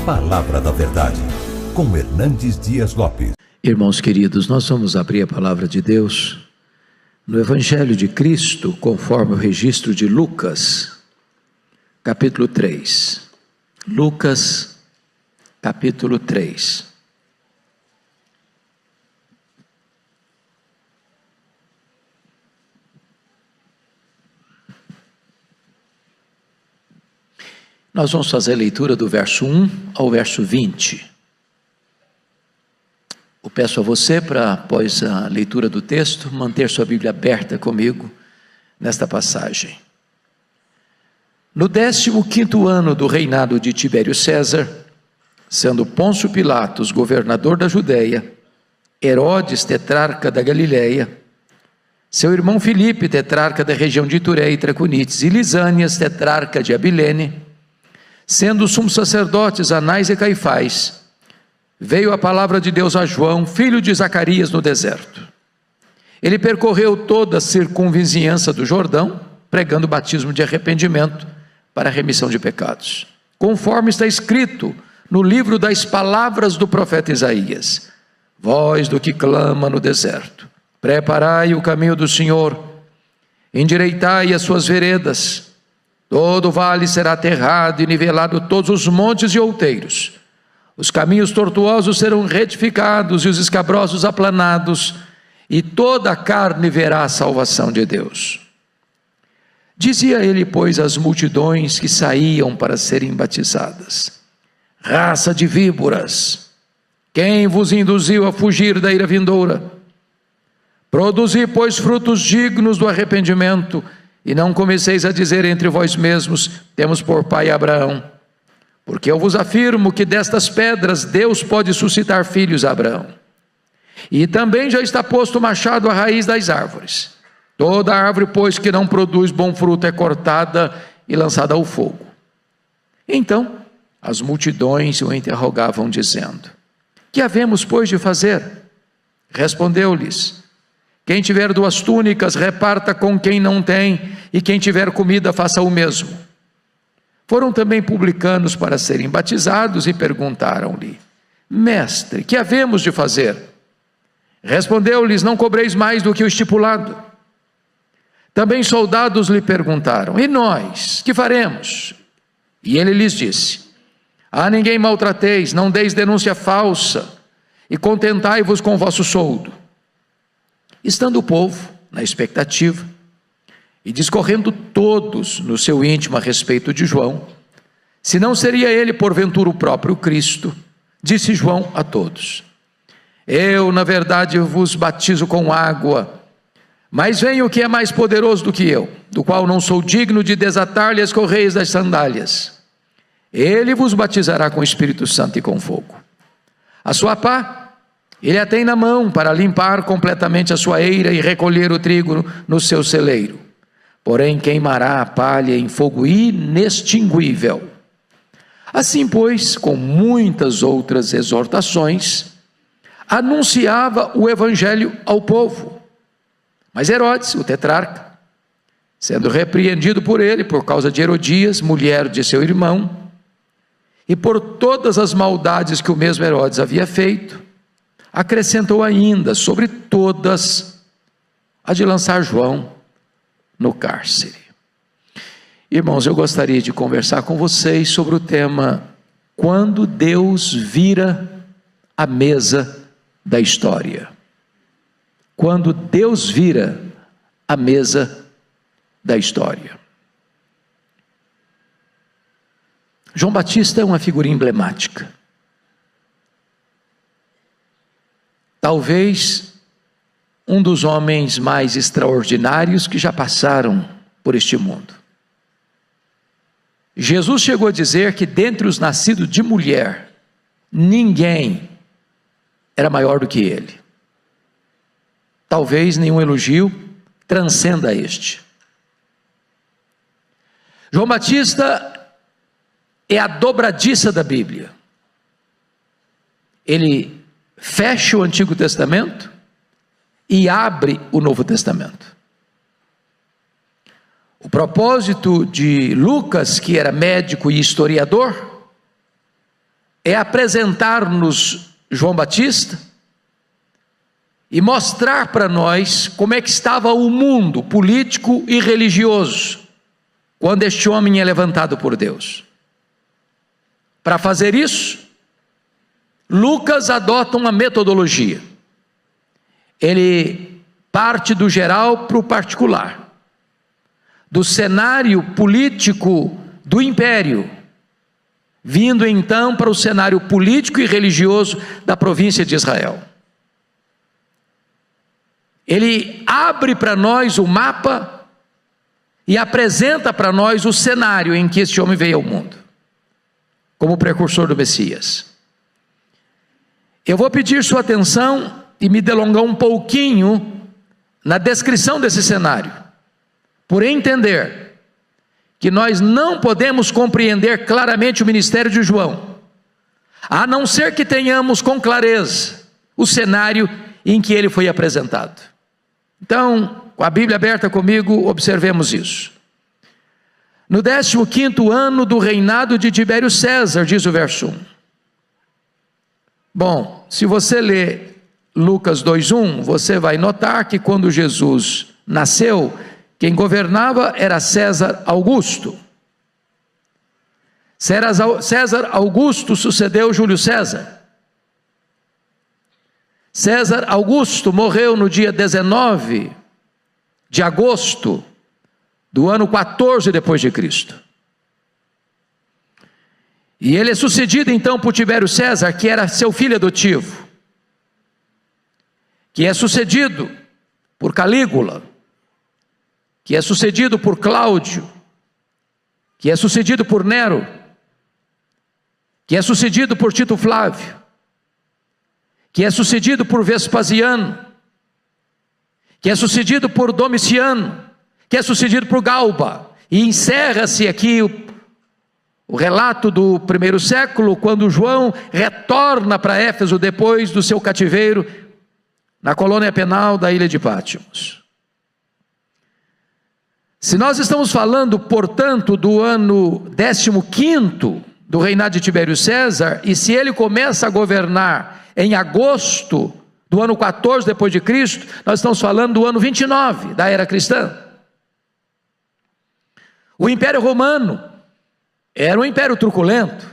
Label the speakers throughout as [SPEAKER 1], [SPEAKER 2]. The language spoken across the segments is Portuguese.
[SPEAKER 1] Palavra da Verdade, com Hernandes Dias Lopes.
[SPEAKER 2] Irmãos queridos, nós vamos abrir a Palavra de Deus no Evangelho de Cristo, conforme o registro de Lucas, capítulo 3. Lucas, capítulo 3. Nós vamos fazer a leitura do verso 1 ao verso 20. Eu peço a você para, após a leitura do texto, manter sua Bíblia aberta comigo nesta passagem. No 15º ano do reinado de Tibério César, sendo Pôncio Pilatos governador da Judeia, Herodes tetrarca da Galileia, seu irmão Filipe tetrarca da região de Itureia e Traconites, e Lisânias tetrarca de Abilene, sendo os sumos sacerdotes Anás e Caifás, veio a palavra de Deus a João, filho de Zacarias, no deserto. Ele percorreu toda a circunvizinhança do Jordão, pregando o batismo de arrependimento para a remissão de pecados, conforme está escrito no livro das palavras do profeta Isaías: voz do que clama no deserto, preparai o caminho do Senhor, endireitai as suas veredas. Todo vale será aterrado e nivelado todos os montes e outeiros. Os caminhos tortuosos serão retificados e os escabrosos aplanados, e toda a carne verá a salvação de Deus. Dizia ele, pois, às multidões que saíam para serem batizadas: raça de víboras, quem vos induziu a fugir da ira vindoura? Produzi, pois, frutos dignos do arrependimento, e não comeceis a dizer entre vós mesmos: temos por pai Abraão. Porque eu vos afirmo que destas pedras Deus pode suscitar filhos a Abraão. E também já está posto o machado à raiz das árvores. Toda árvore, pois, que não produz bom fruto é cortada e lançada ao fogo. Então as multidões o interrogavam, dizendo: que havemos, pois, de fazer? Respondeu-lhes: quem tiver 2 túnicas, reparta com quem não tem, e quem tiver comida, faça o mesmo. Foram também publicanos para serem batizados e perguntaram-lhe: mestre, que havemos de fazer? Respondeu-lhes: não cobreis mais do que o estipulado. Também soldados lhe perguntaram: e nós, que faremos? E ele lhes disse: a ninguém maltrateis, não deis denúncia falsa, e contentai-vos com o vosso soldo. Estando o povo na expectativa, e discorrendo todos no seu íntimo a respeito de João, se não seria ele porventura o próprio Cristo, disse João a todos: eu na verdade vos batizo com água, mas vem o que é mais poderoso do que eu, do qual não sou digno de desatar-lhe as correias das sandálias. Ele vos batizará com o Espírito Santo e com fogo. A sua pá ele a tem na mão para limpar completamente a sua eira e recolher o trigo no seu celeiro. Porém queimará a palha em fogo inextinguível. Assim, pois, com muitas outras exortações, anunciava o evangelho ao povo. Mas Herodes, o tetrarca, sendo repreendido por ele por causa de Herodias, mulher de seu irmão, e por todas as maldades que o mesmo Herodes havia feito, acrescentou ainda sobre todas a de lançar João no cárcere. Irmãos, eu gostaria de conversar com vocês sobre o tema: quando Deus vira a mesa da história. Quando Deus vira a mesa da história. João Batista é uma figura emblemática. Talvez um dos homens mais extraordinários que já passaram por este mundo. Jesus chegou a dizer que dentre os nascidos de mulher, ninguém era maior do que ele. Talvez nenhum elogio transcenda este. João Batista é a dobradiça da Bíblia. Ele fecha o Antigo Testamento e abre o Novo Testamento. O propósito de Lucas, que era médico e historiador, é apresentar-nos João Batista e mostrar para nós como é que estava o mundo político e religioso quando este homem é levantado por Deus. Para fazer isso, Lucas adota uma metodologia. Ele parte do geral para o particular, do cenário político do império, vindo então para o cenário político e religioso da província de Israel. Ele abre para nós o mapa e apresenta para nós o cenário em que este homem veio ao mundo, como precursor do Messias. Eu vou pedir sua atenção e me delongar um pouquinho na descrição desse cenário, por entender que nós não podemos compreender claramente o ministério de João, a não ser que tenhamos com clareza o cenário em que ele foi apresentado. Então, com a Bíblia aberta comigo, observemos isso. No 15º ano do reinado de Tibério César, diz o verso 1. Bom, se você ler Lucas 2:1, você vai notar que quando Jesus nasceu, quem governava era César Augusto. César Augusto sucedeu Júlio César. César Augusto morreu no dia 19 de agosto do ano 14 depois de Cristo. E ele é sucedido então por Tibério César, que era seu filho adotivo, que é sucedido por Calígula, que é sucedido por Cláudio, que é sucedido por Nero, que é sucedido por Tito Flávio, que é sucedido por Vespasiano, que é sucedido por Domiciano, que é sucedido por Galba. E encerra-se aqui o relato do primeiro século, quando João retorna para Éfeso depois do seu cativeiro na colônia penal da ilha de Pátimos. Se nós estamos falando, portanto, do ano 15º do reinado de Tibério César, e se ele começa a governar em agosto do ano 14 depois de Cristo, nós estamos falando do ano 29 da era cristã. O Império Romano era um império truculento,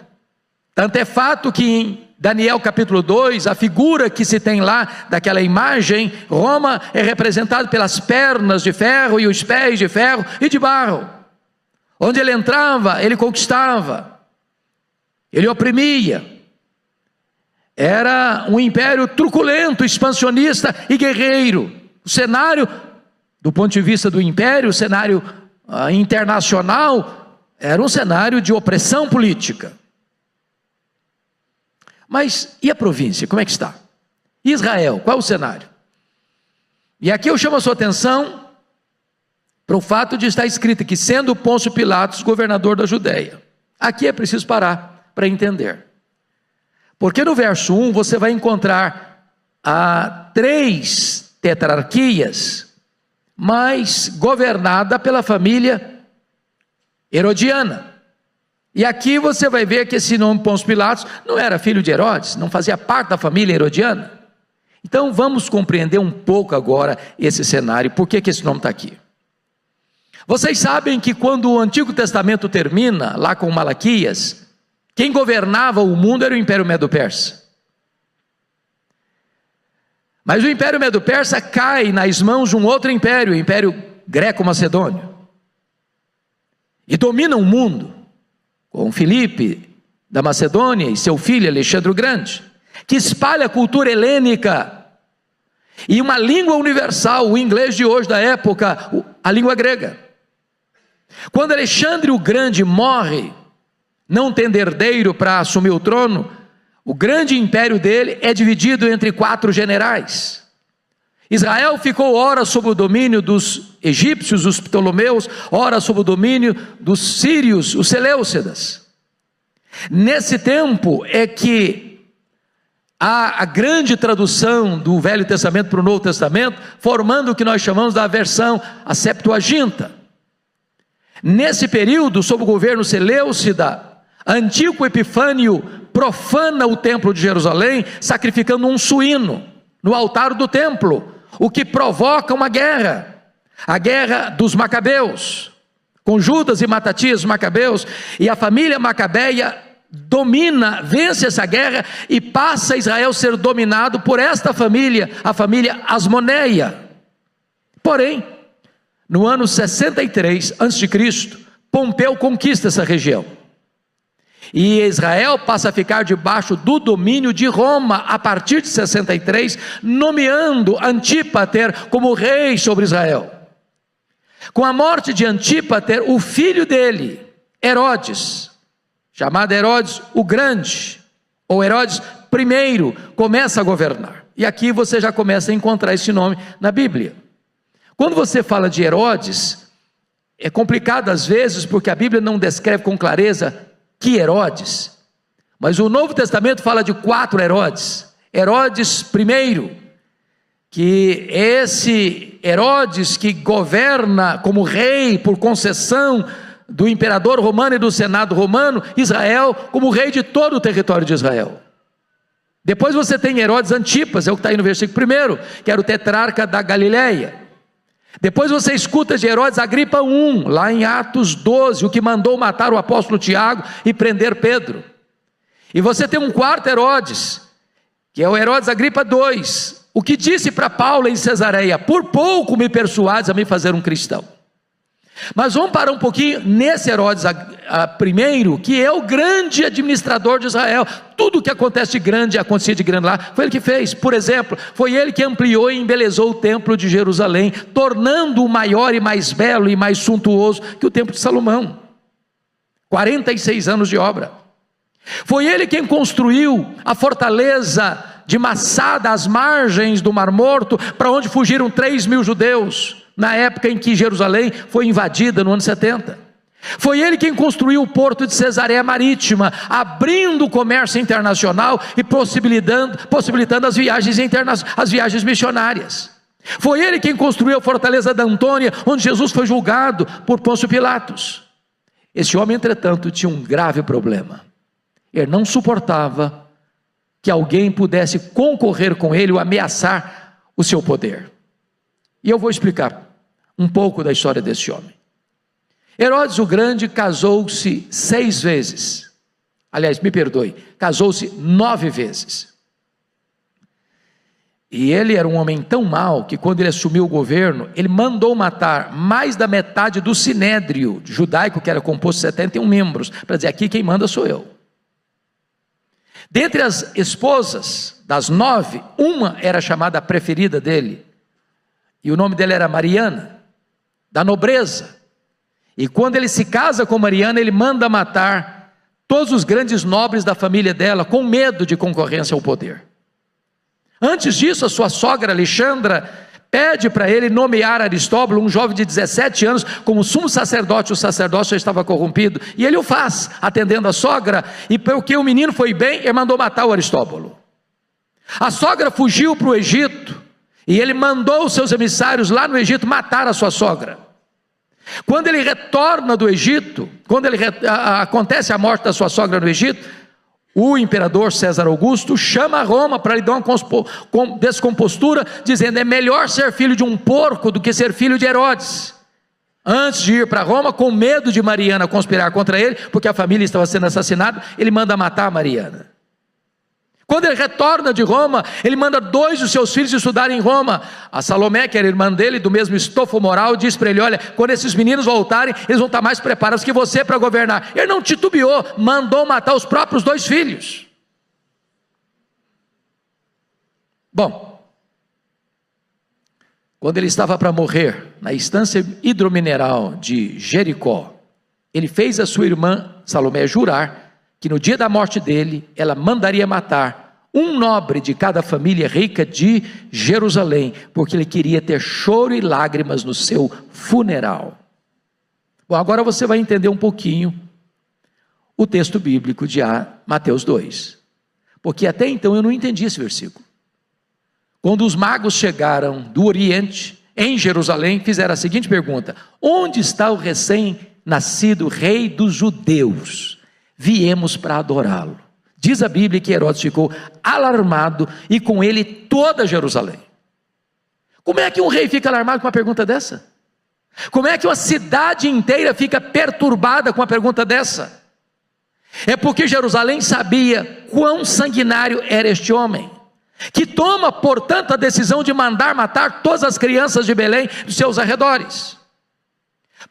[SPEAKER 2] tanto é fato que em Daniel capítulo 2, a figura que se tem lá daquela imagem, Roma é representada pelas pernas de ferro e os pés de ferro e de barro. Onde ele entrava, ele conquistava, ele oprimia. Era um império truculento, expansionista e guerreiro. O cenário, do ponto de vista do império, o cenário internacional, era um cenário de opressão política. Mas e a província, como é que está? Israel, qual é o cenário? E aqui eu chamo a sua atenção para o fato de estar escrito que sendo Pôncio Pilatos governador da Judéia. Aqui é preciso parar para entender. Porque no verso 1 você vai encontrar 3 tetrarquias, mas governada pela família herodiana. E aqui você vai ver que esse nome Pôncio Pilatos não era filho de Herodes, não fazia parte da família herodiana. Então vamos compreender um pouco agora esse cenário, por que esse nome está aqui. Vocês sabem que quando o Antigo Testamento termina, lá com Malaquias, quem governava o mundo era o Império Medo-Persa. Mas o Império Medo-Persa cai nas mãos de um outro império, o Império Greco-Macedônio, e domina o mundo, com Filipe da Macedônia e seu filho Alexandre o Grande, que espalha a cultura helênica e uma língua universal, o inglês de hoje da época, a língua grega. Quando Alexandre o Grande morre, não tendo herdeiro para assumir o trono, o grande império dele é dividido entre 4 generais. Israel ficou ora sob o domínio dos egípcios, os Ptolomeus, ora sob o domínio dos sírios, os Seleucidas. Nesse tempo é que há a grande tradução do Velho Testamento para o Novo Testamento, formando o que nós chamamos da versão, a Septuaginta. Nesse período, sob o governo Seleucida, Antíoco Epifânio profana o templo de Jerusalém, sacrificando um suíno no altar do templo, o que provoca uma guerra, a guerra dos Macabeus, com Judas e Matatias Macabeus, e a família Macabeia domina, vence essa guerra e passa Israel a ser dominado por esta família, a família Asmoneia. Porém, no ano 63 a.C., Pompeu conquista essa região, e Israel passa a ficar debaixo do domínio de Roma, a partir de 63, nomeando Antípater como rei sobre Israel. Com a morte de Antípater, o filho dele, Herodes, chamado Herodes o Grande, ou Herodes I, começa a governar. E aqui você já começa a encontrar esse nome na Bíblia. Quando você fala de Herodes, é complicado às vezes, porque a Bíblia não descreve com clareza que Herodes, mas o Novo Testamento fala de 4 Herodes. Herodes I, que esse Herodes que governa como rei por concessão do imperador romano e do senado romano, Israel como rei de todo o território de Israel. Depois você tem Herodes Antipas, é o que está aí no versículo 1, que era o tetrarca da Galileia. Depois você escuta de Herodes Agripa I, lá em Atos 12, o que mandou matar o apóstolo Tiago e prender Pedro. E você tem um 4º Herodes, que é o Herodes Agripa II, o que disse para Paulo em Cesareia: por pouco me persuades a me fazer um cristão. Mas vamos parar um pouquinho nesse Herodes I, que é o grande administrador de Israel. Tudo que acontece de grande, acontecia de grande lá, foi ele que fez. Por exemplo, foi ele que ampliou e embelezou o templo de Jerusalém, tornando-o maior e mais belo e mais suntuoso que o templo de Salomão. 46 anos de obra. Foi ele quem construiu a fortaleza de Massada, às margens do Mar Morto, para onde fugiram 3.000 judeus, na época em que Jerusalém foi invadida no ano 70. Foi ele quem construiu o porto de Cesareia Marítima, abrindo o comércio internacional e possibilitando as viagens missionárias. Foi ele quem construiu a fortaleza da Antônia, onde Jesus foi julgado por Pôncio Pilatos. Esse homem, entretanto, tinha um grave problema. Ele não suportava que alguém pudesse concorrer com ele ou ameaçar o seu poder. E eu vou explicar um pouco da história desse homem. Herodes o Grande casou-se 6 vezes. Aliás, me perdoe, casou-se 9 vezes. E ele era um homem tão mau que quando ele assumiu o governo, ele mandou matar mais da metade do sinédrio judaico, que era composto de 71 membros, para dizer: aqui quem manda sou eu. Dentre as esposas, das 9, uma era chamada a preferida dele, e o nome dela era Mariana, da nobreza. E quando ele se casa com Mariana, ele manda matar todos os grandes nobres da família dela, com medo de concorrência ao poder. Antes disso, a sua sogra Alexandra pede para ele nomear Aristóbulo, um jovem de 17 anos, como sumo sacerdote. O sacerdócio já estava corrompido, e ele o faz, atendendo a sogra, e porque o menino foi bem, ele mandou matar o Aristóbulo. A sogra fugiu para o Egito, e ele mandou os seus emissários lá no Egito matar a sua sogra. Quando ele retorna do Egito, acontece a morte da sua sogra no Egito, o imperador César Augusto chama Roma para lhe dar uma descompostura, dizendo: é melhor ser filho de um porco do que ser filho de Herodes. Antes de ir para Roma, com medo de Mariana conspirar contra ele, porque a família estava sendo assassinada, ele manda matar Mariana. Quando ele retorna de Roma, ele manda 2 dos seus filhos estudarem em Roma. A Salomé, que era irmã dele, do mesmo estofo moral, diz para ele: olha, quando esses meninos voltarem, eles vão estar mais preparados que você para governar. Ele não titubeou, mandou matar os próprios 2 filhos. Bom, quando ele estava para morrer, na estância hidromineral de Jericó, ele fez a sua irmã Salomé jurar que no dia da morte dele, ela mandaria matar um nobre de cada família rica de Jerusalém, porque ele queria ter choro e lágrimas no seu funeral. Bom, agora você vai entender um pouquinho o texto bíblico de Mateus 2, porque até então eu não entendi esse versículo. Quando os magos chegaram do Oriente, em Jerusalém, fizeram a seguinte pergunta: onde está o recém-nascido rei dos judeus? Viemos para adorá-lo. Diz a Bíblia que Herodes ficou alarmado e com ele toda Jerusalém. Como é que um rei fica alarmado com uma pergunta dessa? Como é que uma cidade inteira fica perturbada com uma pergunta dessa? É porque Jerusalém sabia quão sanguinário era este homem, que toma, portanto, a decisão de mandar matar todas as crianças de Belém dos seus arredores.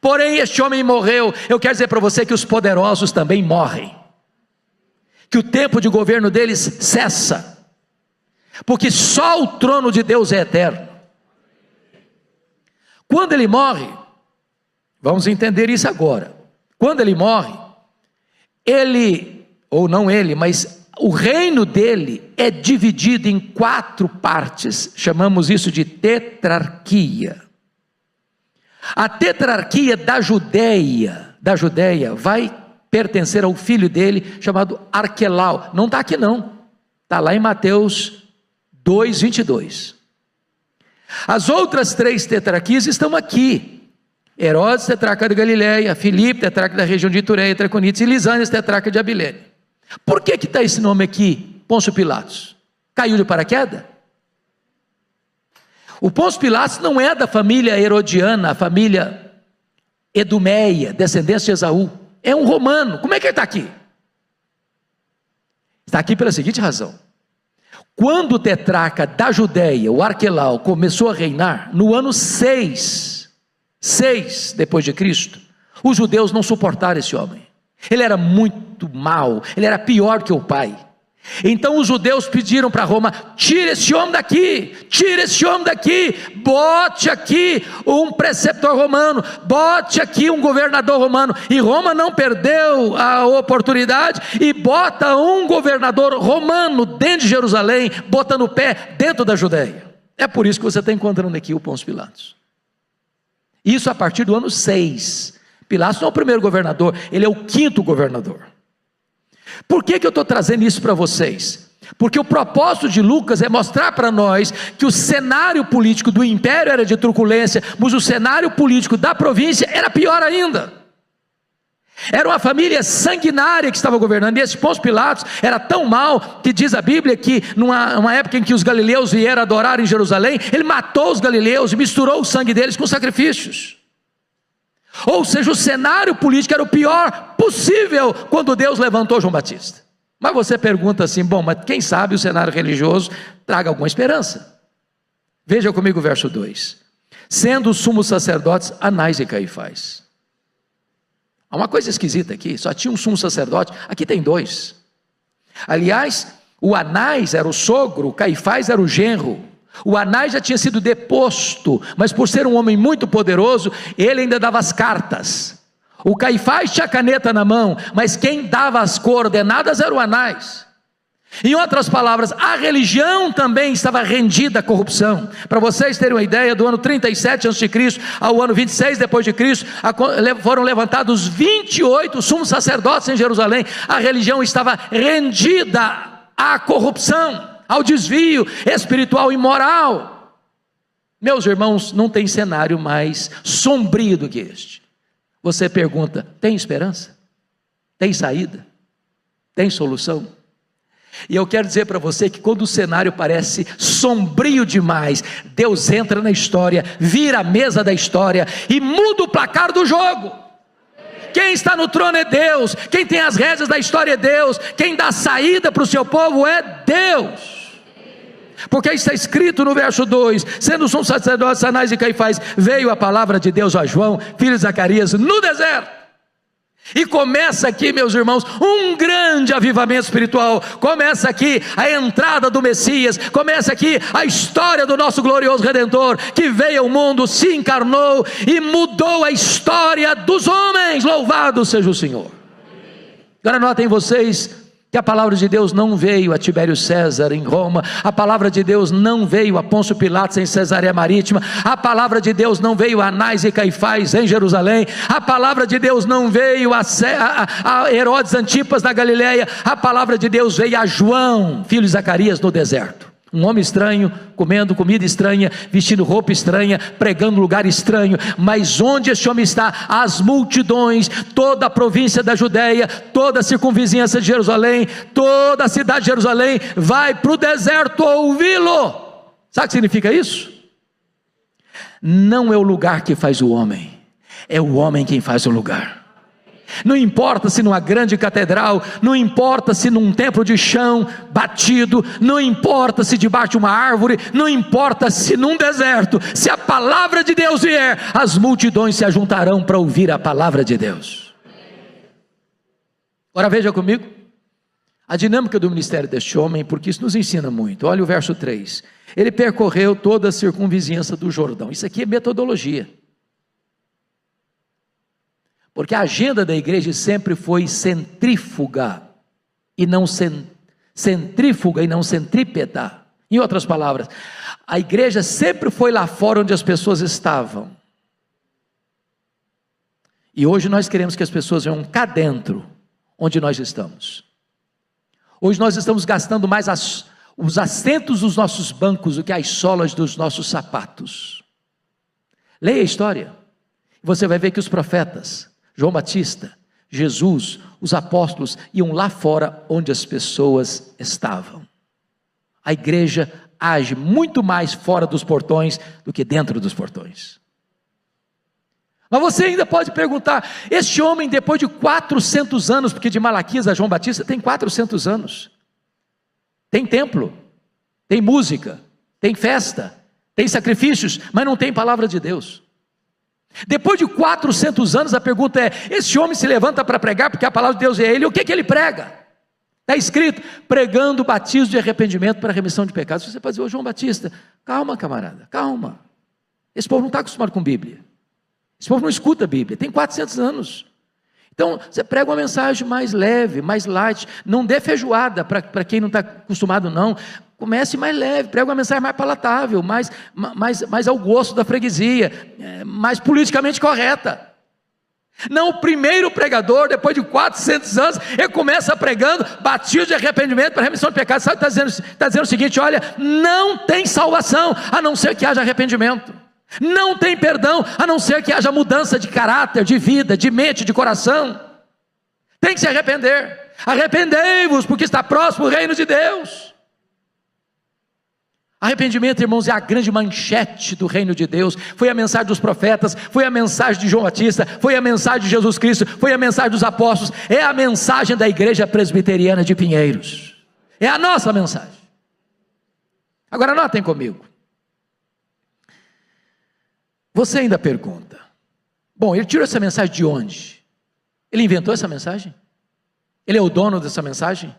[SPEAKER 2] Porém, este homem morreu. Eu quero dizer para você que os poderosos também morrem, que o tempo de governo deles cessa, porque só o trono de Deus é eterno. Quando ele morre, vamos entender isso agora. Quando ele morre, mas o reino dele é dividido em 4 partes, chamamos isso de tetrarquia. A tetrarquia da Judéia vai pertencer ao filho dele, chamado Arquelau. Não está aqui não, está lá em Mateus 2:22. As outras 3 tetrarquias estão aqui: Herodes, tetrarca de Galileia; Filipe, tetrarca da região de Itureia, Traconites; e Lisânias, tetrarca de Abilene. Por que está esse nome aqui, Pôncio Pilatos? Caiu de paraquedas? O Pôncio Pilatos não é da família herodiana, a família Edomeia, descendência de Esaú. É um romano. Como é que ele está aqui? Está aqui pela seguinte razão: quando o tetrarca da Judéia, o Arquelau, começou a reinar, no ano 6 depois de Cristo, os judeus não suportaram esse homem. Ele era muito mau, ele era pior que o pai. Então os judeus pediram para Roma: tira esse homem daqui, bote aqui um preceptor romano, bote aqui um governador romano. E Roma não perdeu a oportunidade e bota um governador romano dentro de Jerusalém, botando o pé dentro da Judéia. É por isso que você está encontrando aqui o Pôncio Pilatos. Isso a partir do ano 6. Pilatos não é o primeiro governador, ele é o 5º governador. Por que eu estou trazendo isso para vocês? Porque o propósito de Lucas é mostrar para nós que o cenário político do império era de truculência, mas o cenário político da província era pior ainda. Era uma família sanguinária que estava governando, e esse Pôncio Pilatos era tão mau, que diz a Bíblia que numa época em que os galileus vieram adorar em Jerusalém, ele matou os galileus e misturou o sangue deles com sacrifícios. Ou seja, o cenário político era o pior possível quando Deus levantou João Batista. Mas você pergunta assim: bom, mas quem sabe o cenário religioso traga alguma esperança? Veja comigo o verso 2: sendo os sumos sacerdotes Anás e Caifás. Há uma coisa esquisita aqui, só tinha um sumo sacerdote, aqui tem 2. Aliás, o Anás era o sogro, o Caifás era o genro. O Anás já tinha sido deposto, mas por ser um homem muito poderoso, ele ainda dava as cartas. O Caifás tinha a caneta na mão, mas quem dava as coordenadas era o Anás. Em outras palavras, a religião também estava rendida à corrupção. Para vocês terem uma ideia, do ano 37 a.C. ao ano 26 depois de Cristo, foram levantados 28 sumos sacerdotes em Jerusalém. A religião estava rendida à corrupção, ao desvio espiritual e moral. Meus irmãos, não tem cenário mais sombrio do que este. Você pergunta: tem esperança? Tem saída? Tem solução? E eu quero dizer para você que quando o cenário parece sombrio demais, Deus entra na história, vira a mesa da história e muda o placar do jogo. Quem está no trono é Deus, quem tem as rédeas da história é Deus, quem dá saída para o seu povo é Deus. Porque está escrito no verso 2: sendo os sumos sacerdotes Anás e Caifás, veio a palavra de Deus a João, filho de Zacarias, no deserto. E começa aqui, meus irmãos, um grande avivamento espiritual. Começa aqui a entrada do Messias, começa aqui a história do nosso glorioso Redentor, que veio ao mundo, se encarnou e mudou a história dos homens. Louvado seja o Senhor. Agora notem vocês que a palavra de Deus não veio a Tibério César em Roma, a palavra de Deus não veio a Pôncio Pilatos em Cesareia Marítima, a palavra de Deus não veio a Anás e Caifás em Jerusalém, a palavra de Deus não veio a Herodes Antipas da Galileia, a palavra de Deus veio a João, filho de Zacarias, no deserto. Um homem estranho, comendo comida estranha, vestindo roupa estranha, pregando em lugar estranho. Mas onde este homem está, as multidões, toda a província da Judéia, toda a circunvizinhança de Jerusalém, toda a cidade de Jerusalém, vai para o deserto ouvi-lo. Sabe o que significa isso? Não é o lugar que faz o homem, é o homem quem faz o lugar. Não importa se numa grande catedral, não importa se num templo de chão batido, não importa se debaixo de uma árvore, não importa se num deserto, se a palavra de Deus vier, as multidões se ajuntarão para ouvir a palavra de Deus. Agora veja comigo a dinâmica do ministério deste homem, porque isso nos ensina muito. Olha o verso 3, ele percorreu toda a circunvizinhança do Jordão. Isso aqui é metodologia. Porque a agenda da igreja sempre foi centrífuga e não centrípeta. Em outras palavras, a igreja sempre foi lá fora onde as pessoas estavam. E hoje nós queremos que as pessoas venham cá dentro, onde nós estamos. Hoje nós estamos gastando mais os assentos dos nossos bancos do que as solas dos nossos sapatos. Leia a história, você vai ver que os profetas, João Batista, Jesus, os apóstolos, iam lá fora onde as pessoas estavam. A igreja age muito mais fora dos portões do que dentro dos portões. Mas você ainda pode perguntar, este homem depois de 400 anos, porque de Malaquias a João Batista tem 400 anos, tem templo, tem música, tem festa, tem sacrifícios, mas não tem palavra de Deus. Depois de 400 anos, a pergunta é, esse homem se levanta para pregar, porque a palavra de Deus é ele, o que ele prega? Está escrito, pregando batismo de arrependimento para a remissão de pecados. Você pode dizer, ô João Batista, calma camarada, calma, esse povo não está acostumado com Bíblia, esse povo não escuta a Bíblia, tem 400 anos, então você prega uma mensagem mais leve, mais light, não dê feijoada para quem não está acostumado não, comece mais leve, prega uma mensagem mais palatável, mais ao gosto da freguesia, mais politicamente correta. Não, o primeiro pregador, depois de 400 anos, ele começa pregando batismo de arrependimento para remissão de pecados. Sabe, está dizendo o seguinte, olha, não tem salvação, a não ser que haja arrependimento. Não tem perdão, a não ser que haja mudança de caráter, de vida, de mente, de coração. Tem que se arrepender. Arrependei-vos, porque está próximo o reino de Deus. Arrependimento, irmãos, é a grande manchete do reino de Deus. Foi a mensagem dos profetas, foi a mensagem de João Batista, foi a mensagem de Jesus Cristo, foi a mensagem dos apóstolos, é a mensagem da igreja presbiteriana de Pinheiros, é a nossa mensagem. Agora notem comigo, você ainda pergunta, bom, ele tirou essa mensagem de onde? Ele inventou essa mensagem? Ele é o dono dessa mensagem?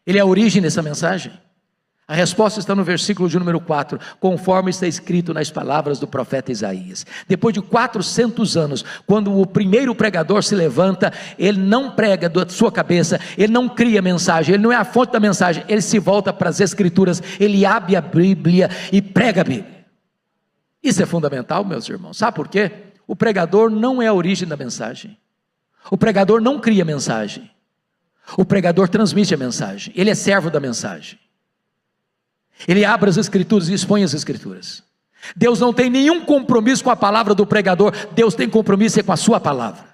[SPEAKER 2] Ele é a origem dessa mensagem? A resposta está no versículo de número 4, conforme está escrito nas palavras do profeta Isaías. Depois de 400 anos, quando o primeiro pregador se levanta, ele não prega da sua cabeça, ele não cria mensagem, ele não é a fonte da mensagem, ele se volta para as escrituras, ele abre a Bíblia e prega a Bíblia. Isso é fundamental, meus irmãos, sabe por quê? O pregador não é a origem da mensagem, o pregador não cria mensagem, o pregador transmite a mensagem, ele é servo da mensagem. Ele abre as escrituras e expõe as escrituras. Deus não tem nenhum compromisso com a palavra do pregador, Deus tem compromisso com a sua palavra.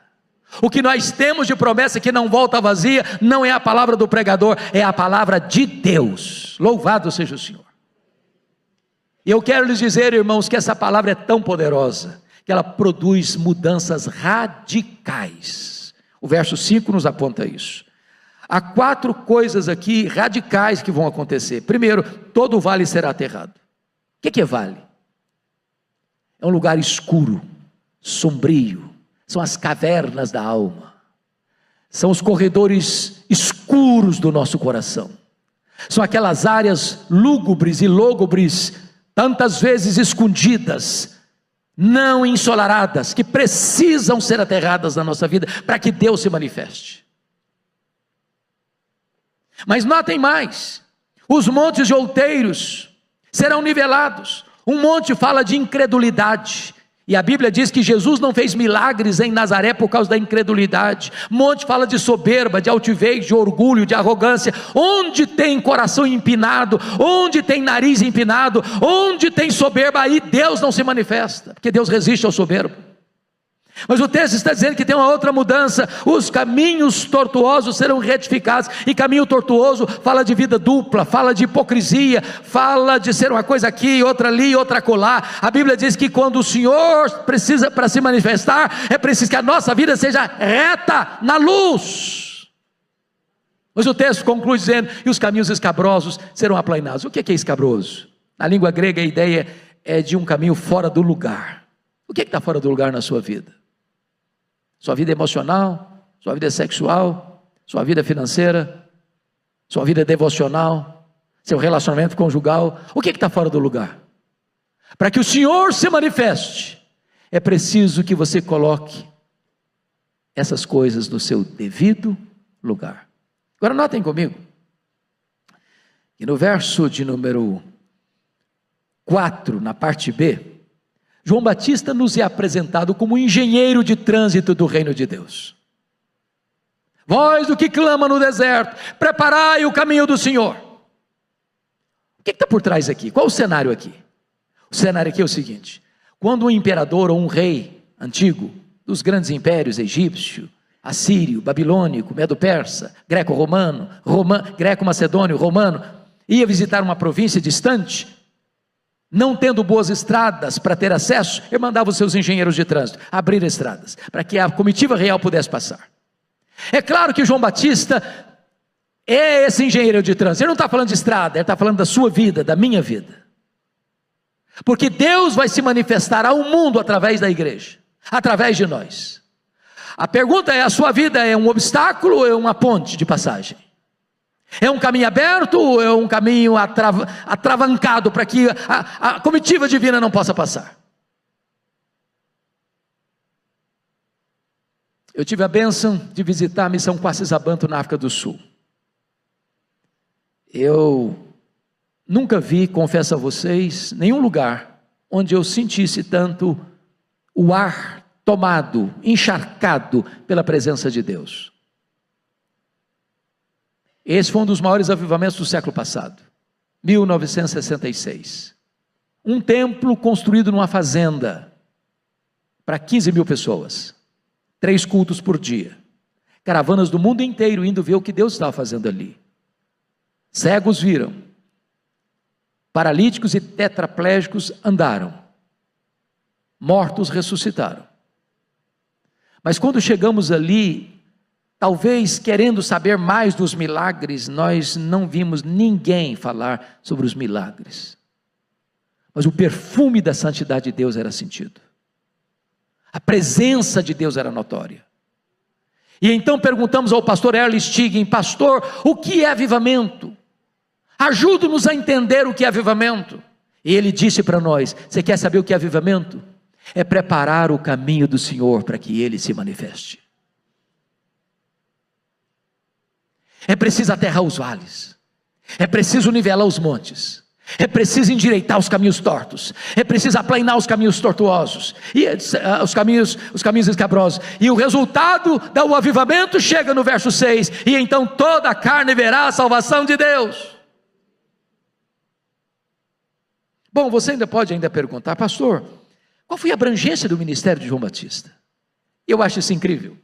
[SPEAKER 2] O que nós temos de promessa que não volta vazia, não é a palavra do pregador, é a palavra de Deus. Louvado seja o Senhor. E eu quero lhes dizer, irmãos, que essa palavra é tão poderosa, que ela produz mudanças radicais. O verso 5 nos aponta isso. Há 4 coisas aqui radicais que vão acontecer. Primeiro, todo vale será aterrado. O que é vale? É um lugar escuro, sombrio, são as cavernas da alma, são os corredores escuros do nosso coração, são aquelas áreas lúgubres e lógubres, tantas vezes escondidas, não ensolaradas, que precisam ser aterradas na nossa vida, para que Deus se manifeste. Mas notem mais, os montes de outeiros serão nivelados. Um monte fala de incredulidade, E a Bíblia diz que Jesus não fez milagres em Nazaré por causa da incredulidade. Monte fala de soberba, de altivez, de orgulho, de arrogância. Onde tem coração empinado, onde tem nariz empinado, onde tem soberba, aí Deus não se manifesta, porque Deus resiste ao soberbo. Mas o texto está dizendo que tem uma outra mudança: os caminhos tortuosos serão retificados. E caminho tortuoso fala de vida dupla, fala de hipocrisia, fala de ser uma coisa aqui, outra ali, outra acolá. A Bíblia diz que quando o Senhor precisa para se manifestar, é preciso que a nossa vida seja reta na luz. Mas o texto conclui dizendo: e os caminhos escabrosos serão aplainados. O que é escabroso? Na língua grega a ideia é de um caminho fora do lugar. O que está fora do lugar na sua vida? Sua vida emocional, sua vida sexual, sua vida financeira, sua vida devocional, seu relacionamento conjugal. O que está fora do lugar? Para que o Senhor se manifeste, é preciso que você coloque essas coisas no seu devido lugar. Agora notem comigo, que no verso de número 4, na parte B, João Batista nos é apresentado como engenheiro de trânsito do reino de Deus. Voz do que clama no deserto, preparai o caminho do Senhor. O que está por trás aqui? Qual o cenário aqui? O cenário aqui é o seguinte: quando um imperador ou um rei antigo, dos grandes impérios, egípcio, assírio, babilônico, medo-persa, greco-romano, greco-macedônio, romano, ia visitar uma província distante, não tendo boas estradas para ter acesso, ele mandava os seus engenheiros de trânsito abrir estradas, para que a comitiva real pudesse passar. É claro que João Batista é esse engenheiro de trânsito. Ele não está falando de estrada, ele está falando da sua vida, da minha vida. Porque Deus vai se manifestar ao mundo através da igreja, através de nós. A pergunta é: a sua vida é um obstáculo ou é uma ponte de passagem? É um caminho aberto ou é um caminho atravancado para que a comitiva divina não possa passar? Eu tive a bênção de visitar a missão Quacisabanto na África do Sul. Eu nunca vi, confesso a vocês, nenhum lugar onde eu sentisse tanto o ar tomado, encharcado pela presença de Deus. Esse foi um dos maiores avivamentos do século passado, 1966. Um templo construído numa fazenda, para 15 mil pessoas, 3 cultos por dia, caravanas do mundo inteiro indo ver o que Deus estava fazendo ali. Cegos viram, paralíticos e tetraplégicos andaram, mortos ressuscitaram. Mas quando chegamos ali, talvez querendo saber mais dos milagres, nós não vimos ninguém falar sobre os milagres. Mas o perfume da santidade de Deus era sentido. A presença de Deus era notória. E então perguntamos ao pastor Erle Stigen: pastor, o que é avivamento? Ajude-nos a entender o que é avivamento. E ele disse para nós: você quer saber o que é avivamento? É preparar o caminho do Senhor para que Ele se manifeste. É preciso aterrar os vales, é preciso nivelar os montes, é preciso endireitar os caminhos tortos, é preciso aplainar os caminhos tortuosos, e os caminhos escabrosos. E o resultado do avivamento chega no verso 6: e então toda a carne verá a salvação de Deus. Bom, você ainda pode perguntar: pastor, qual foi a abrangência do ministério de João Batista? Eu acho isso incrível.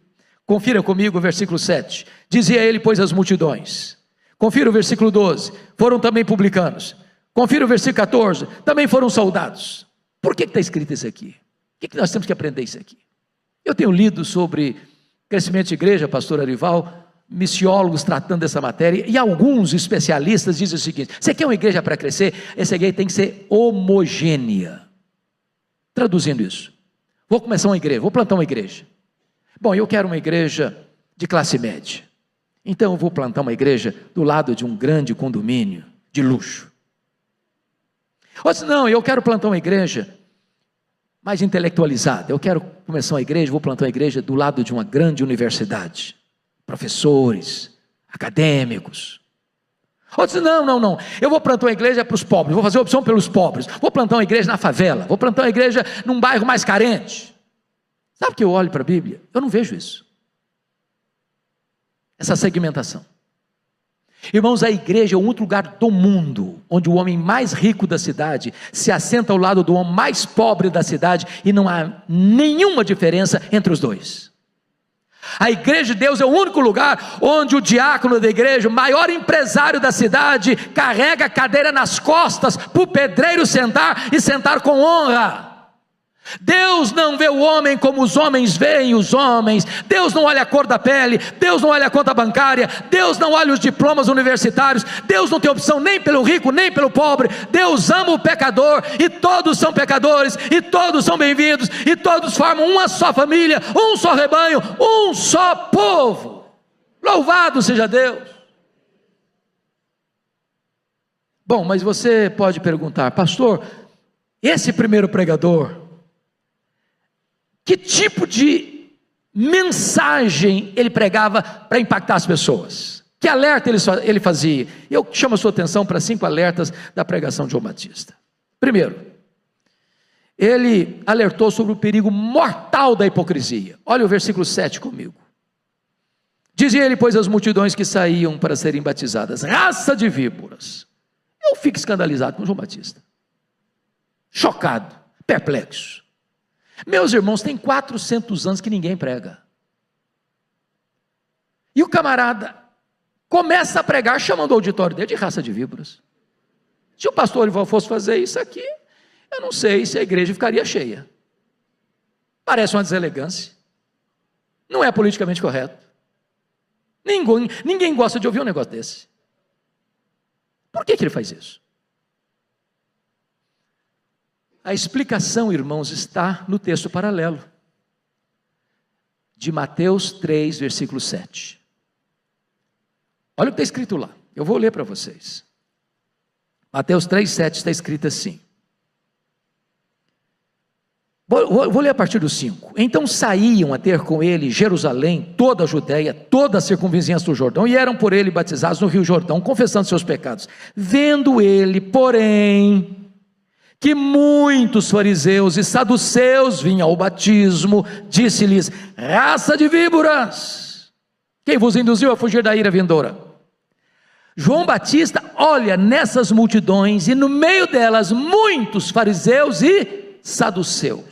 [SPEAKER 2] Confira comigo o versículo 7, dizia ele, pois, as multidões. Confira o versículo 12, foram também publicanos. Confira o versículo 14, também foram soldados. Por que está escrito isso aqui? O que nós temos que aprender isso aqui? Eu tenho lido sobre crescimento de igreja, pastor Arival, missiólogos tratando dessa matéria, e alguns especialistas dizem o seguinte: você quer uma igreja para crescer? Essa igreja tem que ser homogênea. Traduzindo isso, vou começar uma igreja, vou plantar uma igreja. Bom, eu quero uma igreja de classe média, então eu vou plantar uma igreja do lado de um grande condomínio de luxo. Outros: não, eu quero plantar uma igreja mais intelectualizada, eu quero começar uma igreja, vou plantar uma igreja do lado de uma grande universidade, professores, acadêmicos. Outros dizem, não, eu vou plantar uma igreja para os pobres, vou fazer opção pelos pobres, vou plantar uma igreja na favela, vou plantar uma igreja num bairro mais carente. Sabe que eu olho para a Bíblia? Eu não vejo isso. Essa segmentação. Irmãos, a igreja é o único lugar do mundo onde o homem mais rico da cidade se assenta ao lado do homem mais pobre da cidade e não há nenhuma diferença entre os dois. A igreja de Deus é o único lugar onde o diácono da igreja, o maior empresário da cidade, carrega a cadeira nas costas para o pedreiro sentar e sentar com honra. Deus não vê o homem como os homens veem os homens. Deus não olha a cor da pele, Deus não olha a conta bancária, Deus não olha os diplomas universitários, Deus não tem opção nem pelo rico nem pelo pobre. Deus ama o pecador, e todos são pecadores, e todos são bem-vindos, e todos formam uma só família, um só rebanho, um só povo. Louvado seja Deus. Bom, mas você pode perguntar, pastor, esse primeiro pregador, que tipo de mensagem ele pregava para impactar as pessoas? Que alerta ele fazia? Eu chamo a sua atenção para 5 alertas da pregação de João Batista. Primeiro, ele alertou sobre o perigo mortal da hipocrisia. Olha o versículo 7 comigo. Dizia ele, pois, às multidões que saíam para serem batizadas: raça de víboras. Eu fico escandalizado com João Batista, chocado, perplexo. Meus irmãos, tem 400 anos que ninguém prega, e o camarada começa a pregar chamando o auditório dele de raça de víboras. Se o pastor Olival fosse fazer isso aqui, eu não sei se a igreja ficaria cheia. Parece uma deselegância, não é politicamente correto. Ninguém gosta de ouvir um negócio desse. Por que ele faz isso? A explicação, irmãos, está no texto paralelo de Mateus 3, versículo 7. Olha o que está escrito lá, eu vou ler para vocês. Mateus 3, 7 está escrito assim. Vou ler a partir do 5. Então saíam a ter com ele Jerusalém, toda a Judéia, toda a circunvizinhança do Jordão, e eram por ele batizados no rio Jordão, confessando seus pecados. Vendo ele, porém, que muitos fariseus e saduceus vinham ao batismo, disse-lhes: raça de víboras, quem vos induziu a fugir da ira vindoura? João Batista olha nessas multidões, e no meio delas muitos fariseus e saduceus.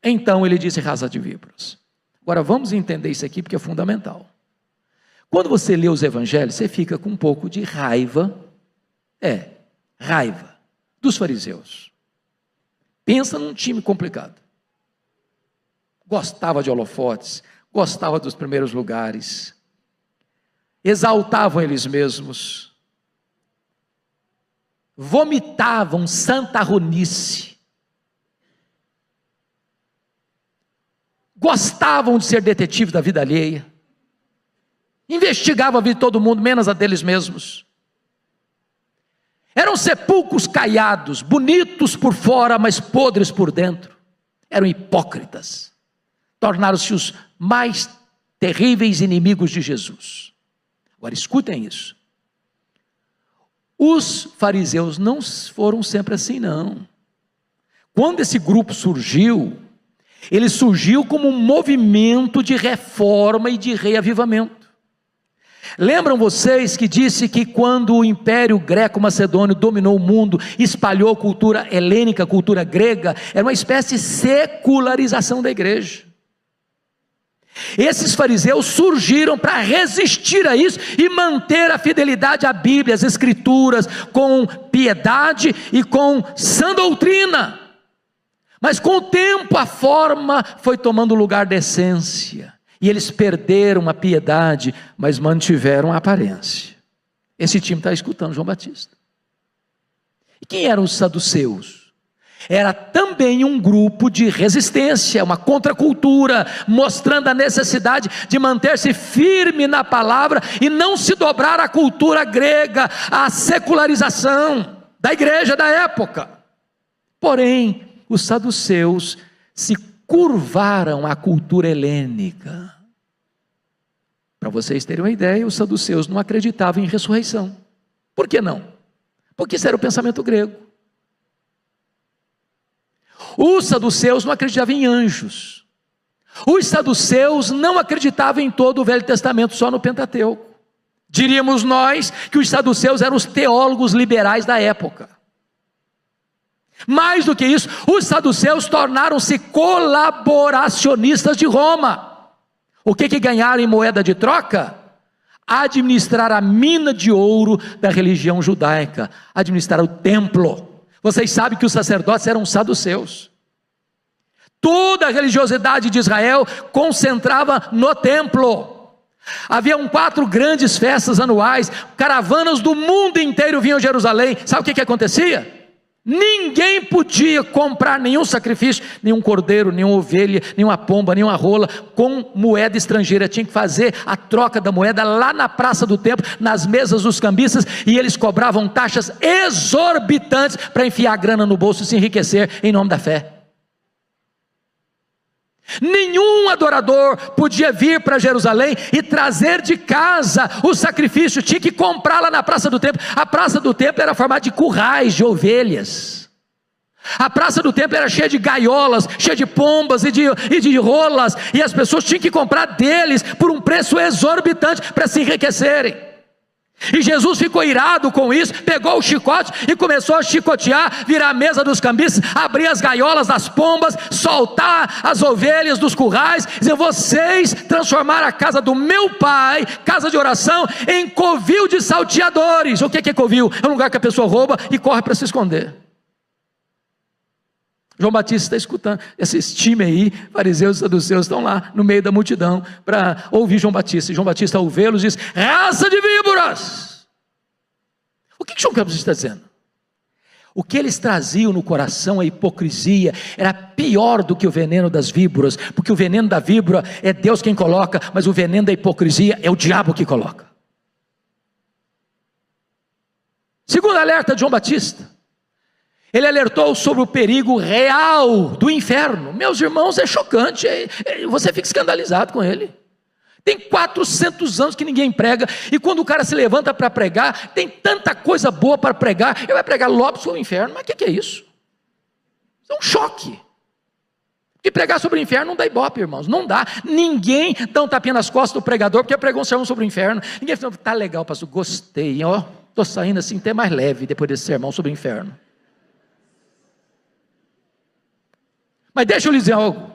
[SPEAKER 2] Então ele disse: raça de víboras. Agora vamos entender isso aqui, porque é fundamental. Quando você lê os evangelhos, você fica com um pouco de raiva, raiva dos fariseus. Pensa num time complicado, gostava de holofotes, gostava dos primeiros lugares, exaltavam eles mesmos, vomitavam santarronice, gostavam de ser detetive da vida alheia, investigavam a vida de todo mundo, menos a deles mesmos. Eram sepulcros caiados, bonitos por fora, mas podres por dentro. Eram hipócritas, tornaram-se os mais terríveis inimigos de Jesus. Agora escutem isso, os fariseus não foram sempre assim, não. Quando esse grupo surgiu, ele surgiu como um movimento de reforma e de reavivamento. Lembram vocês que disse que quando o Império Greco-Macedônio dominou o mundo, espalhou a cultura helênica, a cultura grega, era uma espécie de secularização da igreja. Esses fariseus surgiram para resistir a isso e manter a fidelidade à Bíblia, às Escrituras, com piedade e com sã doutrina. Mas com o tempo a forma foi tomando o lugar da essência, e eles perderam a piedade, mas mantiveram a aparência. Esse time está escutando João Batista. E quem eram os saduceus? Era também um grupo de resistência, uma contracultura, mostrando a necessidade de manter-se firme na palavra e não se dobrar à cultura grega, à secularização da igreja da época. Porém, os saduceus se curvaram à cultura helênica. Para vocês terem uma ideia, os saduceus não acreditavam em ressurreição. Por que não? Porque isso era o pensamento grego. Os saduceus não acreditavam em anjos. Os saduceus não acreditavam em todo o Velho Testamento, só no Pentateuco. Diríamos nós que os saduceus eram os teólogos liberais da época. Mais do que isso, os saduceus tornaram-se colaboracionistas de Roma. O que ganharam em moeda de troca? Administrar a mina de ouro da religião judaica, administrar o templo. Vocês sabem que os sacerdotes eram saduceus. Toda a religiosidade de Israel concentrava no templo. Haviam 4 grandes festas anuais, caravanas do mundo inteiro vinham a Jerusalém. Sabe o que acontecia? Ninguém podia comprar nenhum sacrifício, nenhum cordeiro, nenhuma ovelha, nenhuma pomba, nenhuma rola, com moeda estrangeira. Tinha que fazer a troca da moeda lá na praça do templo, nas mesas dos cambistas, e eles cobravam taxas exorbitantes para enfiar a grana no bolso e se enriquecer em nome da fé. Nenhum adorador podia vir para Jerusalém e trazer de casa o sacrifício, tinha que comprar lá na praça do templo. A praça do templo era formada de currais de ovelhas. A praça do templo era cheia de gaiolas, cheia de pombas e de rolas, e as pessoas tinham que comprar deles por um preço exorbitante para se enriquecerem. E Jesus ficou irado com isso, pegou o chicote e começou a chicotear, virar a mesa dos cambistas, abrir as gaiolas das pombas, soltar as ovelhas dos currais, dizer: vocês transformaram a casa do meu pai, casa de oração, em covil de salteadores. O que é covil? É um lugar que a pessoa rouba e corre para se esconder. João Batista está escutando, esses times aí, fariseus e saduceus, estão lá no meio da multidão para ouvir João Batista. E João Batista, ao vê-los, diz: raça de víboras! O que João Batista está dizendo? O que eles traziam no coração, a hipocrisia, era pior do que o veneno das víboras, porque o veneno da víbora é Deus quem coloca, mas o veneno da hipocrisia é o diabo que coloca. Segundo alerta de João Batista, ele alertou sobre o perigo real do inferno. Meus irmãos, é chocante, você fica escandalizado com ele. Tem 400 anos que ninguém prega, e quando o cara se levanta para pregar, tem tanta coisa boa para pregar, ele vai pregar logo sobre o inferno. Mas o que é isso? Isso é um choque. E pregar sobre o inferno não dá ibope, irmãos, não dá. Ninguém dá um tapinha nas costas do pregador porque pregou um sermão sobre o inferno. Ninguém fala: tá legal, pastor, gostei, ó, estou saindo assim até mais leve depois desse sermão sobre o inferno. Mas deixa eu lhe dizer algo: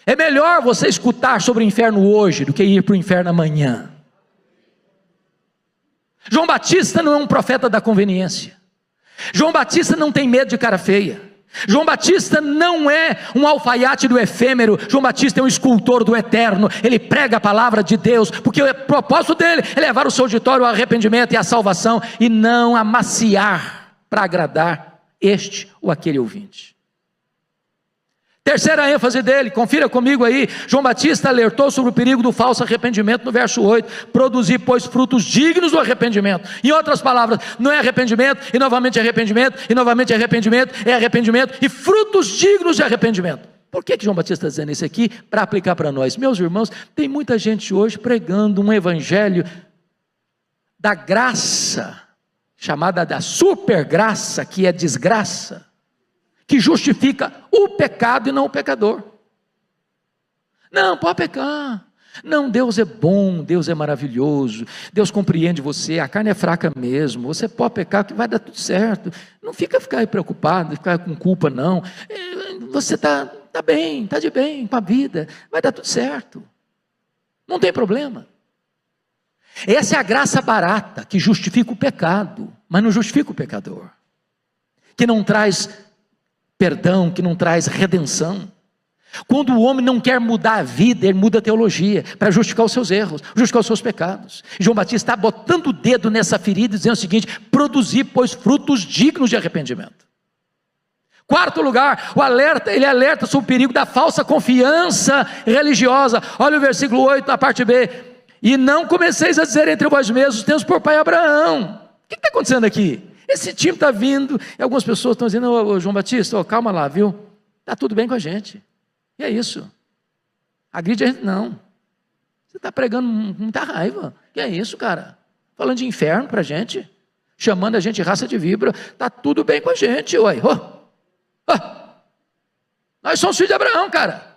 [SPEAKER 2] é melhor você escutar sobre o inferno hoje do que ir para o inferno amanhã. João Batista não é um profeta da conveniência. João Batista não tem medo de cara feia. João Batista não é um alfaiate do efêmero. João Batista é um escultor do eterno. Ele prega a palavra de Deus, porque o propósito dele é levar o seu auditório ao arrependimento e à salvação, e não amaciar para agradar este ou aquele ouvinte. Terceira ênfase dele, confira comigo aí. João Batista alertou sobre o perigo do falso arrependimento no verso 8. Produzir, pois, frutos dignos do arrependimento. Em outras palavras, não é arrependimento, e novamente arrependimento, e novamente arrependimento, é arrependimento, e frutos dignos de arrependimento. Por que João Batista está dizendo isso aqui? Para aplicar para nós. Meus irmãos, tem muita gente hoje pregando um evangelho da graça, chamada da supergraça, que é desgraça, que justifica o pecado e não o pecador. Não, pode pecar. Não, Deus é bom, Deus é maravilhoso, Deus compreende você, a carne é fraca mesmo, você pode pecar que vai dar tudo certo. Não fica aí preocupado, ficar com culpa não. Você está bem, está de bem com a vida, vai dar tudo certo. Não tem problema. Essa é a graça barata que justifica o pecado, mas não justifica o pecador. Que não traz perdão, que não traz redenção. Quando o homem não quer mudar a vida, ele muda a teologia, para justificar os seus erros, justificar os seus pecados. João Batista está botando o dedo nessa ferida, dizendo o seguinte: produzir, pois, frutos dignos de arrependimento. Quarto lugar, ele alerta sobre o perigo da falsa confiança religiosa. Olha o versículo 8, na parte B: e não comeceis a dizer entre vós mesmos, temos por pai Abraão. O que está acontecendo aqui? Esse time está vindo, e algumas pessoas estão dizendo: ô João Batista, calma lá, viu? Está tudo bem com a gente. E é isso. Agride a gente não. Você está pregando muita raiva. Que é isso, cara? Falando de inferno para a gente. chamando a gente de raça de víbora, está tudo bem com a gente, ué. Nós somos filhos de Abraão, cara.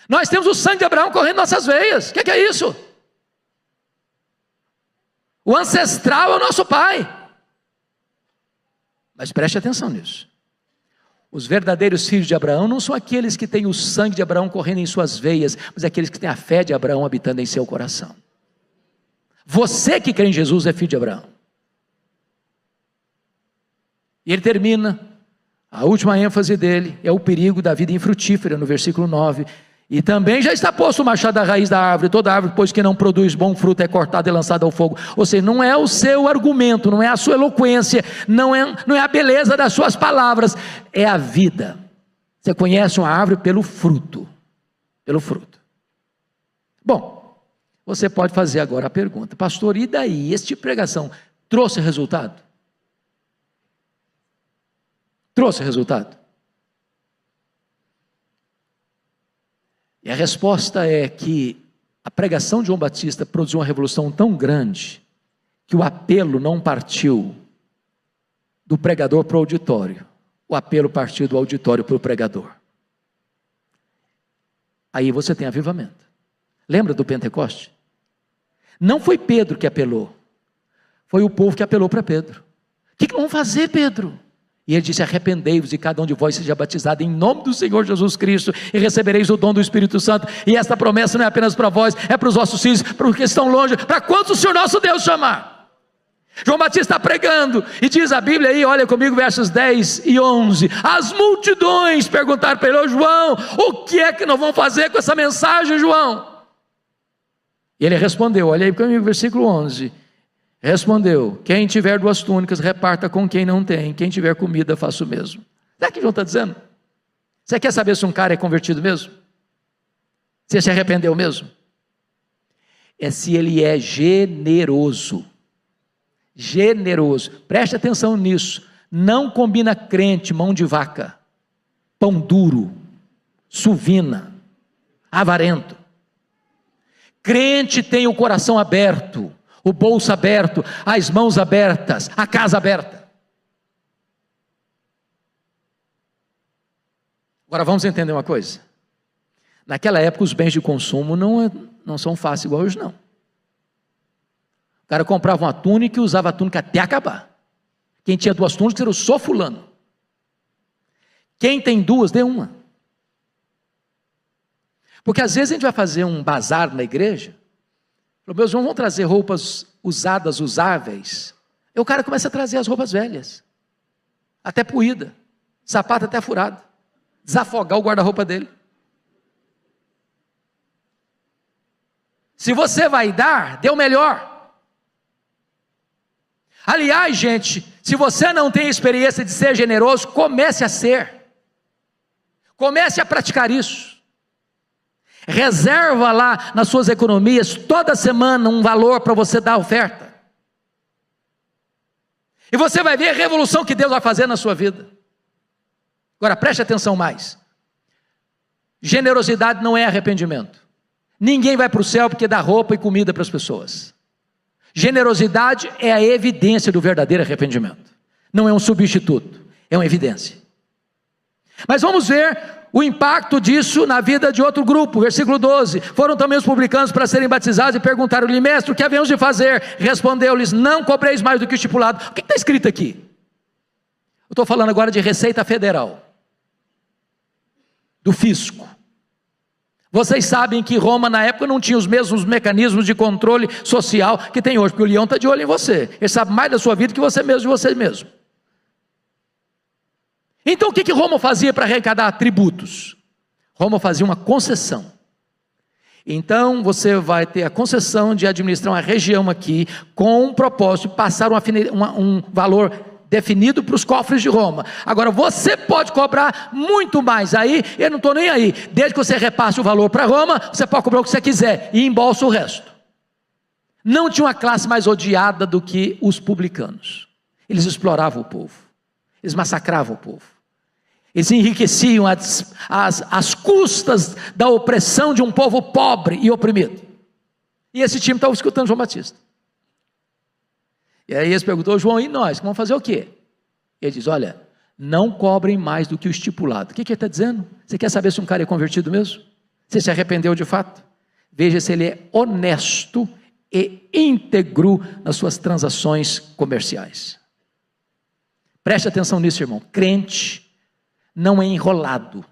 [SPEAKER 2] Nós temos o sangue de Abraão correndo em nossas veias. O que é isso? O ancestral é o nosso pai. Mas preste atenção nisso. Os verdadeiros filhos de Abraão não são aqueles que têm o sangue de Abraão correndo em suas veias, mas aqueles que têm a fé de Abraão habitando em seu coração. Você que crê em Jesus é filho de Abraão. E ele termina, a última ênfase dele é o perigo da vida infrutífera, no versículo 9. E também já está posto o machado à raiz da árvore, toda árvore, pois que não produz bom fruto, é cortada e lançada ao fogo. Ou seja, não é o seu argumento, não é a sua eloquência, não é a beleza das suas palavras, é a vida. Você conhece uma árvore pelo fruto, Bom, você pode fazer agora a pergunta: pastor, e daí? Este tipo de pregação trouxe resultado? Trouxe resultado? E a resposta é que a pregação de João Batista produziu uma revolução tão grande que o apelo não partiu do pregador para o auditório, o apelo partiu do auditório para o pregador. Aí você tem avivamento. Lembra do Pentecoste? Não foi Pedro que apelou, foi o povo que apelou para Pedro. O que vamos fazer, Pedro? E ele disse: arrependei-vos e cada um de vós seja batizado em nome do Senhor Jesus Cristo e recebereis o dom do Espírito Santo. E esta promessa não é apenas para vós, é para os vossos filhos, para os que estão longe, para quantos o Senhor nosso Deus chamar. João Batista está pregando e diz a Bíblia aí, olha comigo, versos 10 e 11. As multidões perguntaram para ele: ô João, o que é que nós vamos fazer com essa mensagem, João? E ele respondeu, olha aí comigo, versículo 11. Respondeu: quem tiver 2 túnicas, reparta com quem não tem. Quem tiver comida, faça o mesmo. Sabe o que João está dizendo? Você quer saber se um cara é convertido mesmo? Se ele se arrependeu mesmo? É se ele é generoso. Generoso. Preste atenção nisso. Não combina crente, mão de vaca, pão duro, suvina, avarento. Crente tem o coração aberto, o bolso aberto, as mãos abertas, a casa aberta. Agora vamos entender uma coisa. Naquela época os bens de consumo não são fáceis igual hoje não. O cara comprava uma túnica e usava a túnica até acabar. Quem tinha 2 túnicas era o só fulano. Quem tem 2, dê uma. Porque às vezes a gente vai fazer um bazar na igreja, meus irmãos vão trazer roupas usadas, usáveis, e o cara começa a trazer as roupas velhas, até poída, sapato até furado, desafogar o guarda-roupa dele. Se você vai dar, dê o melhor. Aliás, gente, se você não tem experiência de ser generoso, comece a ser, comece a praticar isso. Reserva lá nas suas economias, toda semana, um valor para você dar oferta. E você vai ver a revolução que Deus vai fazer na sua vida. Agora preste atenção mais. Generosidade não é arrependimento. Ninguém vai para o céu porque dá roupa e comida para as pessoas. Generosidade é a evidência do verdadeiro arrependimento. Não é um substituto, é uma evidência. Mas vamos ver o impacto disso na vida de outro grupo. Versículo 12. Foram também os publicanos para serem batizados e perguntaram-lhe: mestre, o que havemos de fazer? Respondeu-lhes: não cobreis mais do que o estipulado. O que está escrito aqui? Eu estou falando agora de Receita Federal, do fisco. Vocês sabem que Roma na época não tinha os mesmos mecanismos de controle social que tem hoje, porque o leão está de olho em você. Ele sabe mais da sua vida que você mesmo de você mesmo. Então o que Roma fazia para arrecadar tributos? Roma fazia uma concessão. Então você vai ter a concessão de administrar uma região aqui, com um propósito de passar um valor definido para os cofres de Roma. Agora você pode cobrar muito mais aí, eu não estou nem aí, desde que você repasse o valor para Roma, você pode cobrar o que você quiser e embolsa o resto. Não tinha uma classe mais odiada do que os publicanos. Eles exploravam o povo, eles massacravam o povo. Eles enriqueciam às custas da opressão de um povo pobre e oprimido. E esse time estava escutando João Batista. E aí eles perguntou: João, e nós? Vamos fazer o quê? Ele diz: olha, não cobrem mais do que o estipulado. O que ele está dizendo? Você quer saber se um cara é convertido mesmo? Se se arrependeu de fato? Veja se ele é honesto e íntegro nas suas transações comerciais. Preste atenção nisso, irmão. Crente não é enrolado.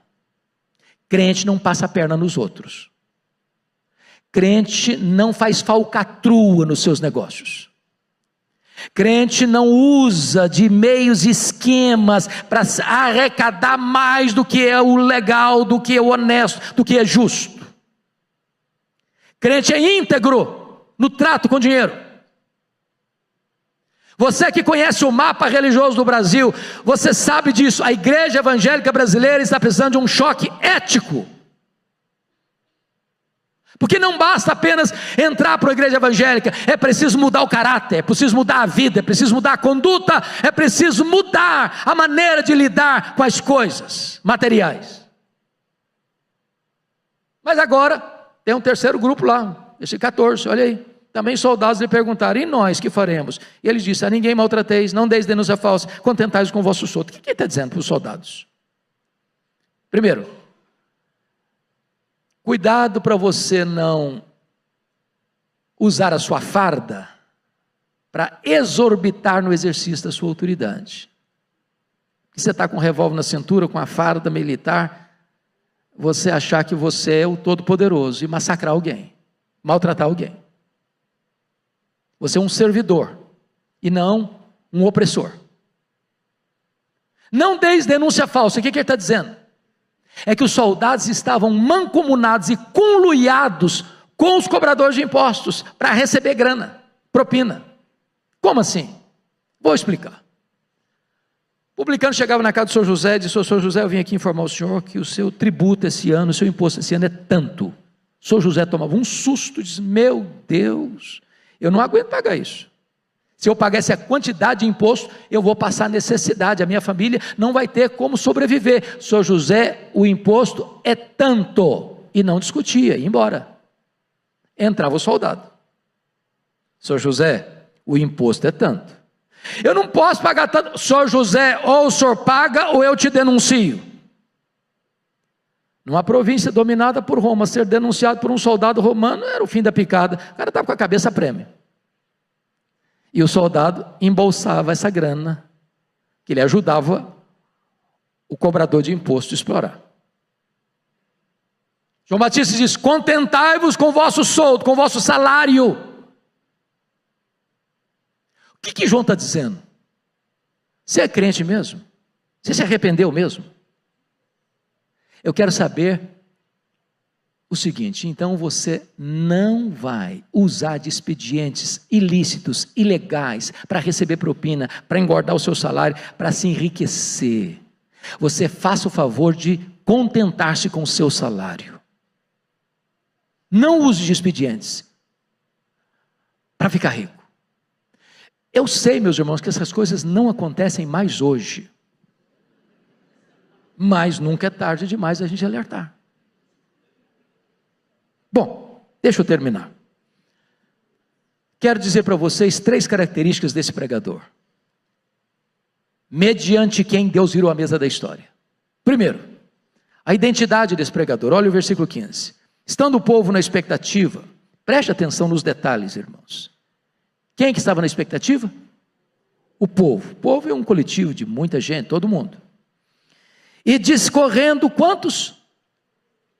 [SPEAKER 2] Crente não passa a perna nos outros. Crente não faz falcatrua nos seus negócios. Crente não usa de meios e esquemas para arrecadar mais do que é o legal, do que é o honesto, do que é justo. Crente é íntegro no trato com dinheiro. Você que conhece o mapa religioso do Brasil, você sabe disso. A igreja evangélica brasileira está precisando de um choque ético. Porque não basta apenas entrar para a igreja evangélica, é preciso mudar o caráter, é preciso mudar a vida, é preciso mudar a conduta, é preciso mudar a maneira de lidar com as coisas materiais. Mas agora, tem um terceiro grupo lá, esse 14, olha aí. Também soldados lhe perguntaram: e nós que faremos? E ele disse: a ninguém maltrateis, não deis denúncia falsa, contentai-vos com o vosso soldo. O que ele está dizendo para os soldados? Primeiro, cuidado para você não usar a sua farda para exorbitar no exercício da sua autoridade. Você está com um revólver na cintura, com a farda militar, você achar que você é o todo-poderoso e massacrar alguém, maltratar alguém. Você é um servidor e não um opressor. Não deis denúncia falsa. O que ele está dizendo? É que os soldados estavam mancomunados e conluiados com os cobradores de impostos para receber grana, propina. Como assim? Vou explicar. O publicano chegava na casa do senhor José e disse: senhor José, eu vim aqui informar o senhor que o seu tributo esse ano, o seu imposto esse ano é tanto. O senhor José tomava um susto e disse: meu Deus, eu não aguento pagar isso. Se eu pagar essa quantidade de imposto, eu vou passar necessidade, a minha família não vai ter como sobreviver. Senhor José, o imposto é tanto. E não discutia, ia embora. Entrava o soldado: senhor José, o imposto é tanto. Eu não posso pagar tanto. Senhor José, ou o senhor paga ou eu te denuncio. Numa província dominada por Roma, ser denunciado por um soldado romano era o fim da picada. O cara estava com a cabeça a prêmio. E o soldado embolsava essa grana, que ele ajudava o cobrador de imposto a explorar. João Batista diz: contentai-vos com o vosso soldo, com o vosso salário. O que João está dizendo? Você é crente mesmo? Você se arrependeu mesmo? Eu quero saber o seguinte: então você não vai usar de expedientes ilícitos, ilegais, para receber propina, para engordar o seu salário, para se enriquecer. Você faça o favor de contentar-se com o seu salário. Não use de expedientes para ficar rico. Eu sei, meus irmãos, que essas coisas não acontecem mais hoje. Mas nunca é tarde demais a gente alertar. Bom, deixa eu terminar. Quero dizer para vocês 3 características desse pregador, mediante quem Deus virou a mesa da história. Primeiro, a identidade desse pregador. Olha o versículo 15. Estando o povo na expectativa, preste atenção nos detalhes, irmãos. Quem que estava na expectativa? O povo. O povo é um coletivo de muita gente, todo mundo. E discorrendo quantos?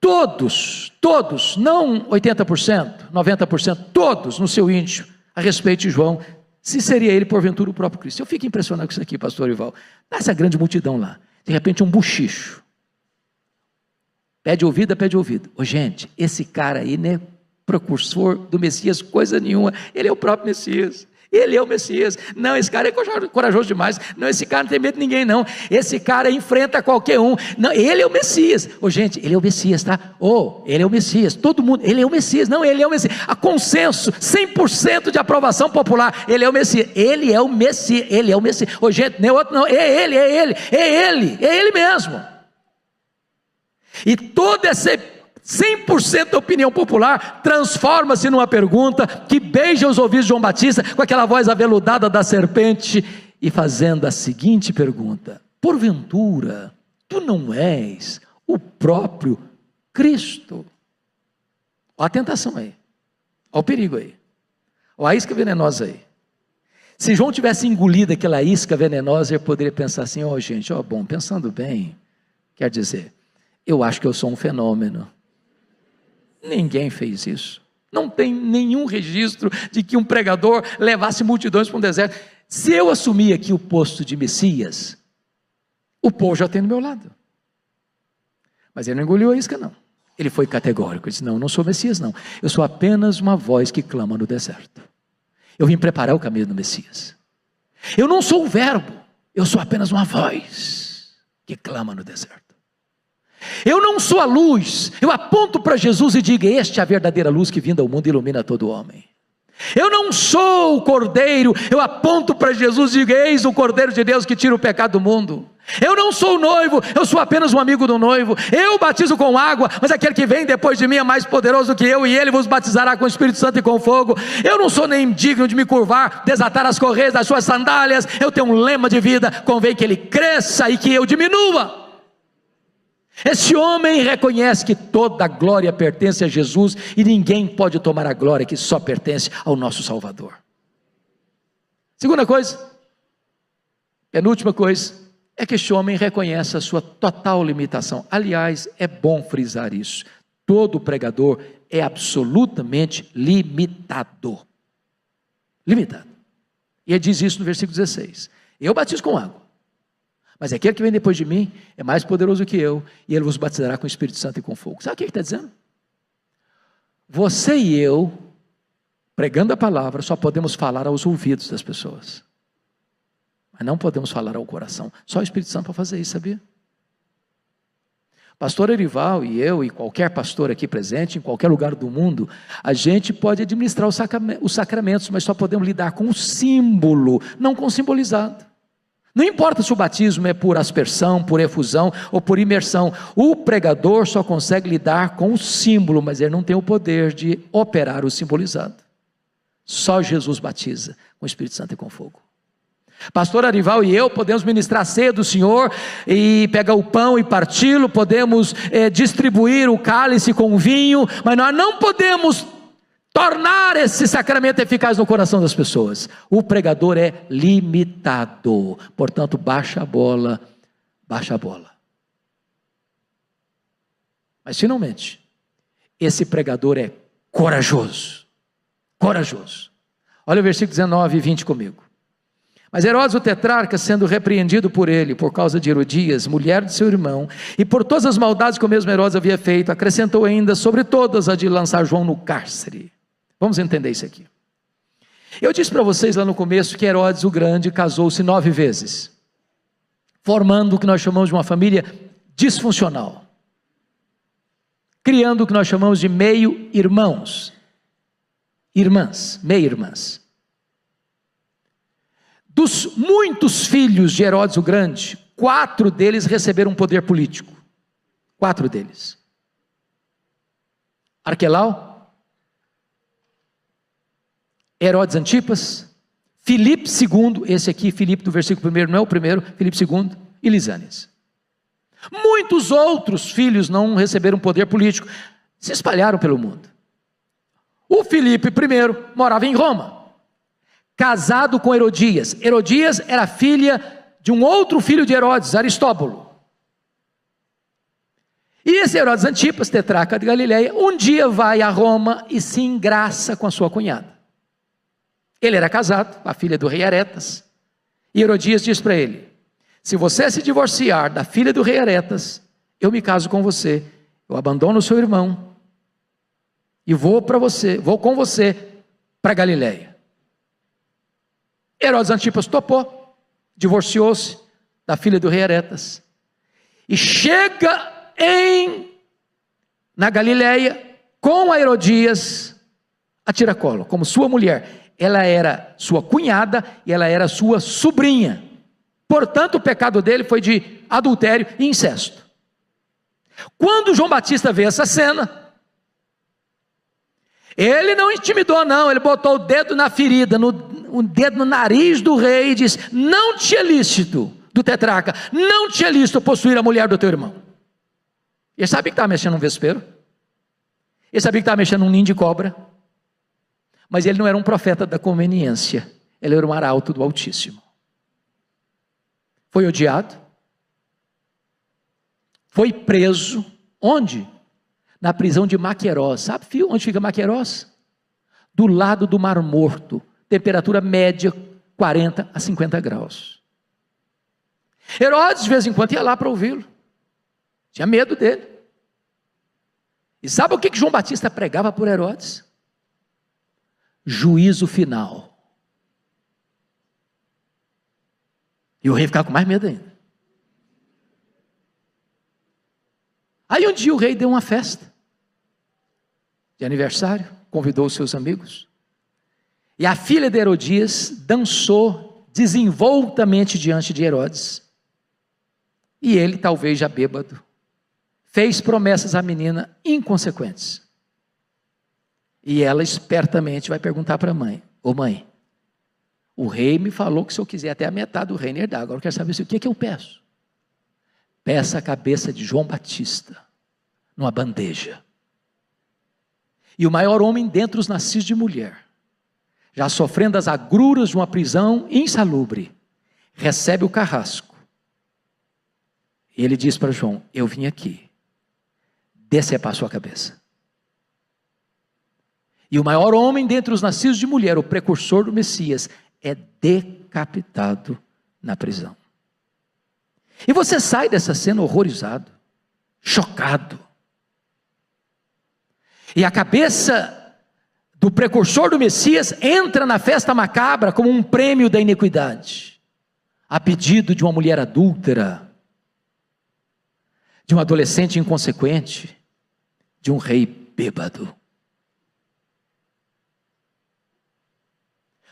[SPEAKER 2] Todos, não 80%, 90%, todos no seu íntimo, a respeito de João, se seria ele porventura o próprio Cristo. Eu fico impressionado com isso aqui, pastor Ival. Essa grande multidão lá, de repente um buchicho. Pede ouvido. Ô, gente, esse cara aí não é precursor do Messias, coisa nenhuma. Ele é o próprio Messias. Ele é o Messias. Não, esse cara é corajoso demais. Não, esse cara não tem medo de ninguém, não. Esse cara enfrenta qualquer um. Não, ele é o Messias. Ô, gente, ele é o Messias, tá? Ele é o Messias. Todo mundo, ele é o Messias. Não, ele é o Messias. A consenso, 100% de aprovação popular. Ele é o Messias. Ele é o Messias. Ele é o Messias. Ô, gente, nem outro não. É ele mesmo. E toda essa 100% da opinião popular transforma-se numa pergunta que beija os ouvidos de João Batista com aquela voz aveludada da serpente e fazendo a seguinte pergunta: porventura, tu não és o próprio Cristo? Olha a tentação aí, olha o perigo aí, olha a isca venenosa aí. Se João tivesse engolido aquela isca venenosa, ele poderia pensar assim: gente, bom, pensando bem, quer dizer, eu acho que eu sou um fenômeno. Ninguém fez isso. Não tem nenhum registro de que um pregador levasse multidões para um deserto. Se eu assumir aqui o posto de Messias, o povo já tem do meu lado. Mas ele não engoliu a isca, não. Ele foi categórico, ele disse: não, eu não sou Messias, não. Eu sou apenas uma voz que clama no deserto. Eu vim preparar o caminho do Messias. Eu não sou o verbo, eu sou apenas uma voz que clama no deserto. Eu não sou a luz, eu aponto para Jesus e digo: este é a verdadeira luz que vinda ao mundo e ilumina todo homem. Eu não sou o cordeiro, eu aponto para Jesus e digo: eis o cordeiro de Deus que tira o pecado do mundo. Eu não sou o noivo, eu sou apenas um amigo do noivo. Eu batizo com água, mas aquele que vem depois de mim é mais poderoso do que eu, e ele vos batizará com o Espírito Santo e com fogo. Eu não sou nem digno de me curvar, desatar as correias das suas sandálias. Eu tenho um lema de vida: convém que ele cresça e que eu diminua. Esse homem reconhece que toda a glória pertence a Jesus e ninguém pode tomar a glória que só pertence ao nosso Salvador. Segunda coisa, penúltima coisa, é que este homem reconhece a sua total limitação. Aliás, é bom frisar isso: todo pregador é absolutamente limitado. Limitado. E ele diz isso no versículo 16: eu batizo com água, mas aquele que vem depois de mim é mais poderoso que eu, e ele vos batizará com o Espírito Santo e com fogo. Sabe o que ele está dizendo? Você e eu, pregando a palavra, só podemos falar aos ouvidos das pessoas, mas não podemos falar ao coração. Só o Espírito Santo para fazer isso, sabia? Pastor Erival e eu, e qualquer pastor aqui presente, em qualquer lugar do mundo, a gente pode administrar os sacramentos, mas só podemos lidar com o símbolo, não com o simbolizado. Não importa se o batismo é por aspersão, por efusão ou por imersão, o pregador só consegue lidar com o símbolo, mas ele não tem o poder de operar o simbolizado. Só Jesus batiza com o Espírito Santo e com fogo. Pastor Arival e eu podemos ministrar a ceia do Senhor e pegar o pão e parti-lo, podemos distribuir o cálice com o vinho, mas nós não podemos tornar esse sacramento eficaz no coração das pessoas. O pregador é limitado, portanto, baixa a bola. Mas finalmente, esse pregador é corajoso. Olha o versículo 19 e 20 comigo. Mas Herodes o tetrarca, sendo repreendido por ele, por causa de Herodias, mulher de seu irmão, e por todas as maldades que o mesmo Herodes havia feito, acrescentou ainda sobre todas a de lançar João no cárcere. Vamos entender isso aqui. Eu disse para vocês lá no começo que Herodes o Grande casou-se 9 vezes, formando o que nós chamamos de uma família disfuncional, criando o que nós chamamos de meio-irmãos, meia-irmãs. Dos muitos filhos de Herodes o Grande, 4 deles receberam poder político. 4 deles. Arquelau, Herodes Antipas, Filipe II, esse aqui, Filipe do versículo 1, não é o primeiro, Filipe II, e Lisânias. Muitos outros filhos não receberam poder político, se espalharam pelo mundo. O Filipe I morava em Roma, casado com Herodias. Herodias era filha de um outro filho de Herodes, Aristóbulo. E esse Herodes Antipas, tetrarca de Galileia, um dia vai a Roma e se engraça com a sua cunhada. Ele era casado com a filha do rei Aretas, e Herodias diz para ele: se você se divorciar da filha do rei Aretas, eu me caso com você, eu abandono o seu irmão, e vou com você para Galileia. Herodes Antipas topou, divorciou-se da filha do rei Aretas, e chega na Galileia com a Herodias a tiracolo, como sua mulher. Ela era sua cunhada e ela era sua sobrinha. Portanto, o pecado dele foi de adultério e incesto. Quando João Batista vê essa cena, ele não intimidou não, ele botou o dedo na ferida, o dedo no nariz do rei e disse: não te é lícito, do tetrarca, não te é lícito possuir a mulher do teu irmão. Ele sabia que estava mexendo num vespeiro, ele sabia que estava mexendo num ninho de cobra, mas ele não era um profeta da conveniência, ele era um arauto do Altíssimo. Foi odiado, foi preso, onde? Na prisão de Maquerós. Sabe, filho, onde fica Maquerós? Do lado do Mar Morto, temperatura média 40 a 50 graus. Herodes de vez em quando ia lá para ouvi-lo, tinha medo dele. E sabe o que João Batista pregava por Herodes? Juízo final. E o rei ficava com mais medo ainda. Aí um dia o rei deu uma festa de aniversário, convidou os seus amigos, e a filha de Herodias dançou desenvoltamente diante de Herodes, e ele, talvez já bêbado, fez promessas à menina inconsequentes, e ela espertamente vai perguntar para a mãe: ô mãe, o rei me falou que se eu quiser até a metade do reino herdar, agora eu quero saber o que eu peço. Peça a cabeça de João Batista numa bandeja. E o maior homem dentre os nascidos de mulher, já sofrendo as agruras de uma prisão insalubre, recebe o carrasco. E ele diz para João: eu vim aqui decepar a sua cabeça. E o maior homem dentre os nascidos de mulher, o precursor do Messias, é decapitado na prisão. E você sai dessa cena horrorizado, chocado. E a cabeça do precursor do Messias entra na festa macabra como um prêmio da iniquidade, a pedido de uma mulher adúltera, de um adolescente inconsequente, de um rei bêbado.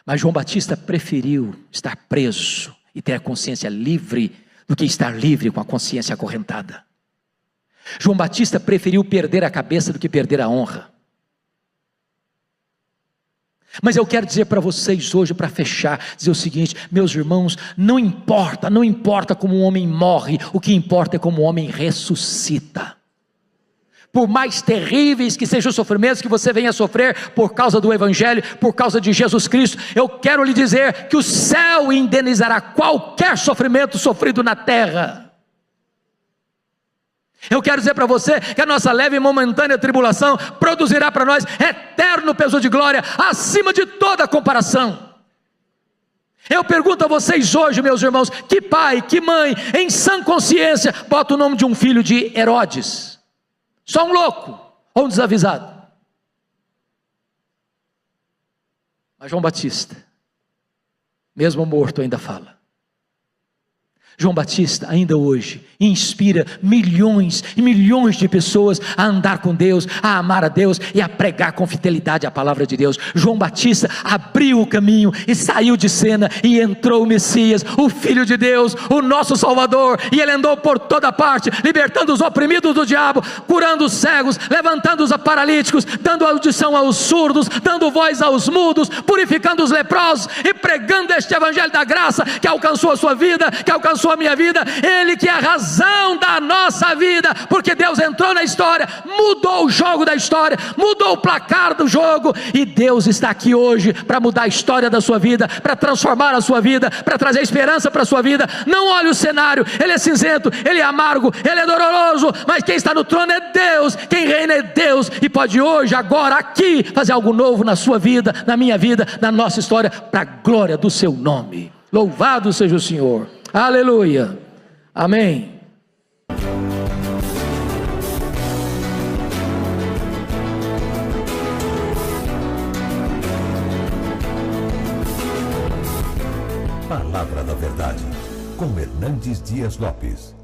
[SPEAKER 2] Mas João Batista preferiu estar preso e ter a consciência livre do que estar livre com a consciência acorrentada. João Batista preferiu perder a cabeça do que perder a honra. Mas eu quero dizer para vocês hoje, para fechar, dizer o seguinte: meus irmãos, não importa como um homem morre, o que importa é como um homem ressuscita. Por mais terríveis que sejam os sofrimentos que você venha a sofrer por causa do Evangelho, por causa de Jesus Cristo, eu quero lhe dizer que o céu indenizará qualquer sofrimento sofrido na terra. Eu quero dizer para você que a nossa leve e momentânea tribulação produzirá para nós eterno peso de glória, acima de toda comparação. Eu pergunto a vocês hoje, meus irmãos, que pai, que mãe, em sã consciência, bota o nome de um filho de Herodes? Só um louco ou um desavisado? Mas João Batista, mesmo morto, ainda fala. João Batista, ainda hoje, inspira milhões e milhões de pessoas a andar com Deus, a amar a Deus e a pregar com fidelidade a palavra de Deus. João Batista abriu o caminho e saiu de cena, e entrou o Messias, o Filho de Deus, o nosso Salvador, e ele andou por toda parte, libertando os oprimidos do diabo, curando os cegos, levantando os paralíticos, dando audição aos surdos, dando voz aos mudos, purificando os leprosos e pregando este evangelho da graça que alcançou a sua vida, que alcançou a minha vida. Ele que é a razão da nossa vida, porque Deus entrou na história, mudou o jogo da história, mudou o placar do jogo, e Deus está aqui hoje para mudar a história da sua vida, para transformar a sua vida, para trazer esperança para a sua vida. Não olhe o cenário, ele é cinzento, ele é amargo, ele é doloroso, mas quem está no trono é Deus, quem reina é Deus, e pode hoje, agora, aqui, fazer algo novo na sua vida, na minha vida, na nossa história, para a glória do seu nome. Louvado seja o Senhor. Aleluia, amém.
[SPEAKER 1] Palavra da Verdade, com Hernandes Dias Lopes.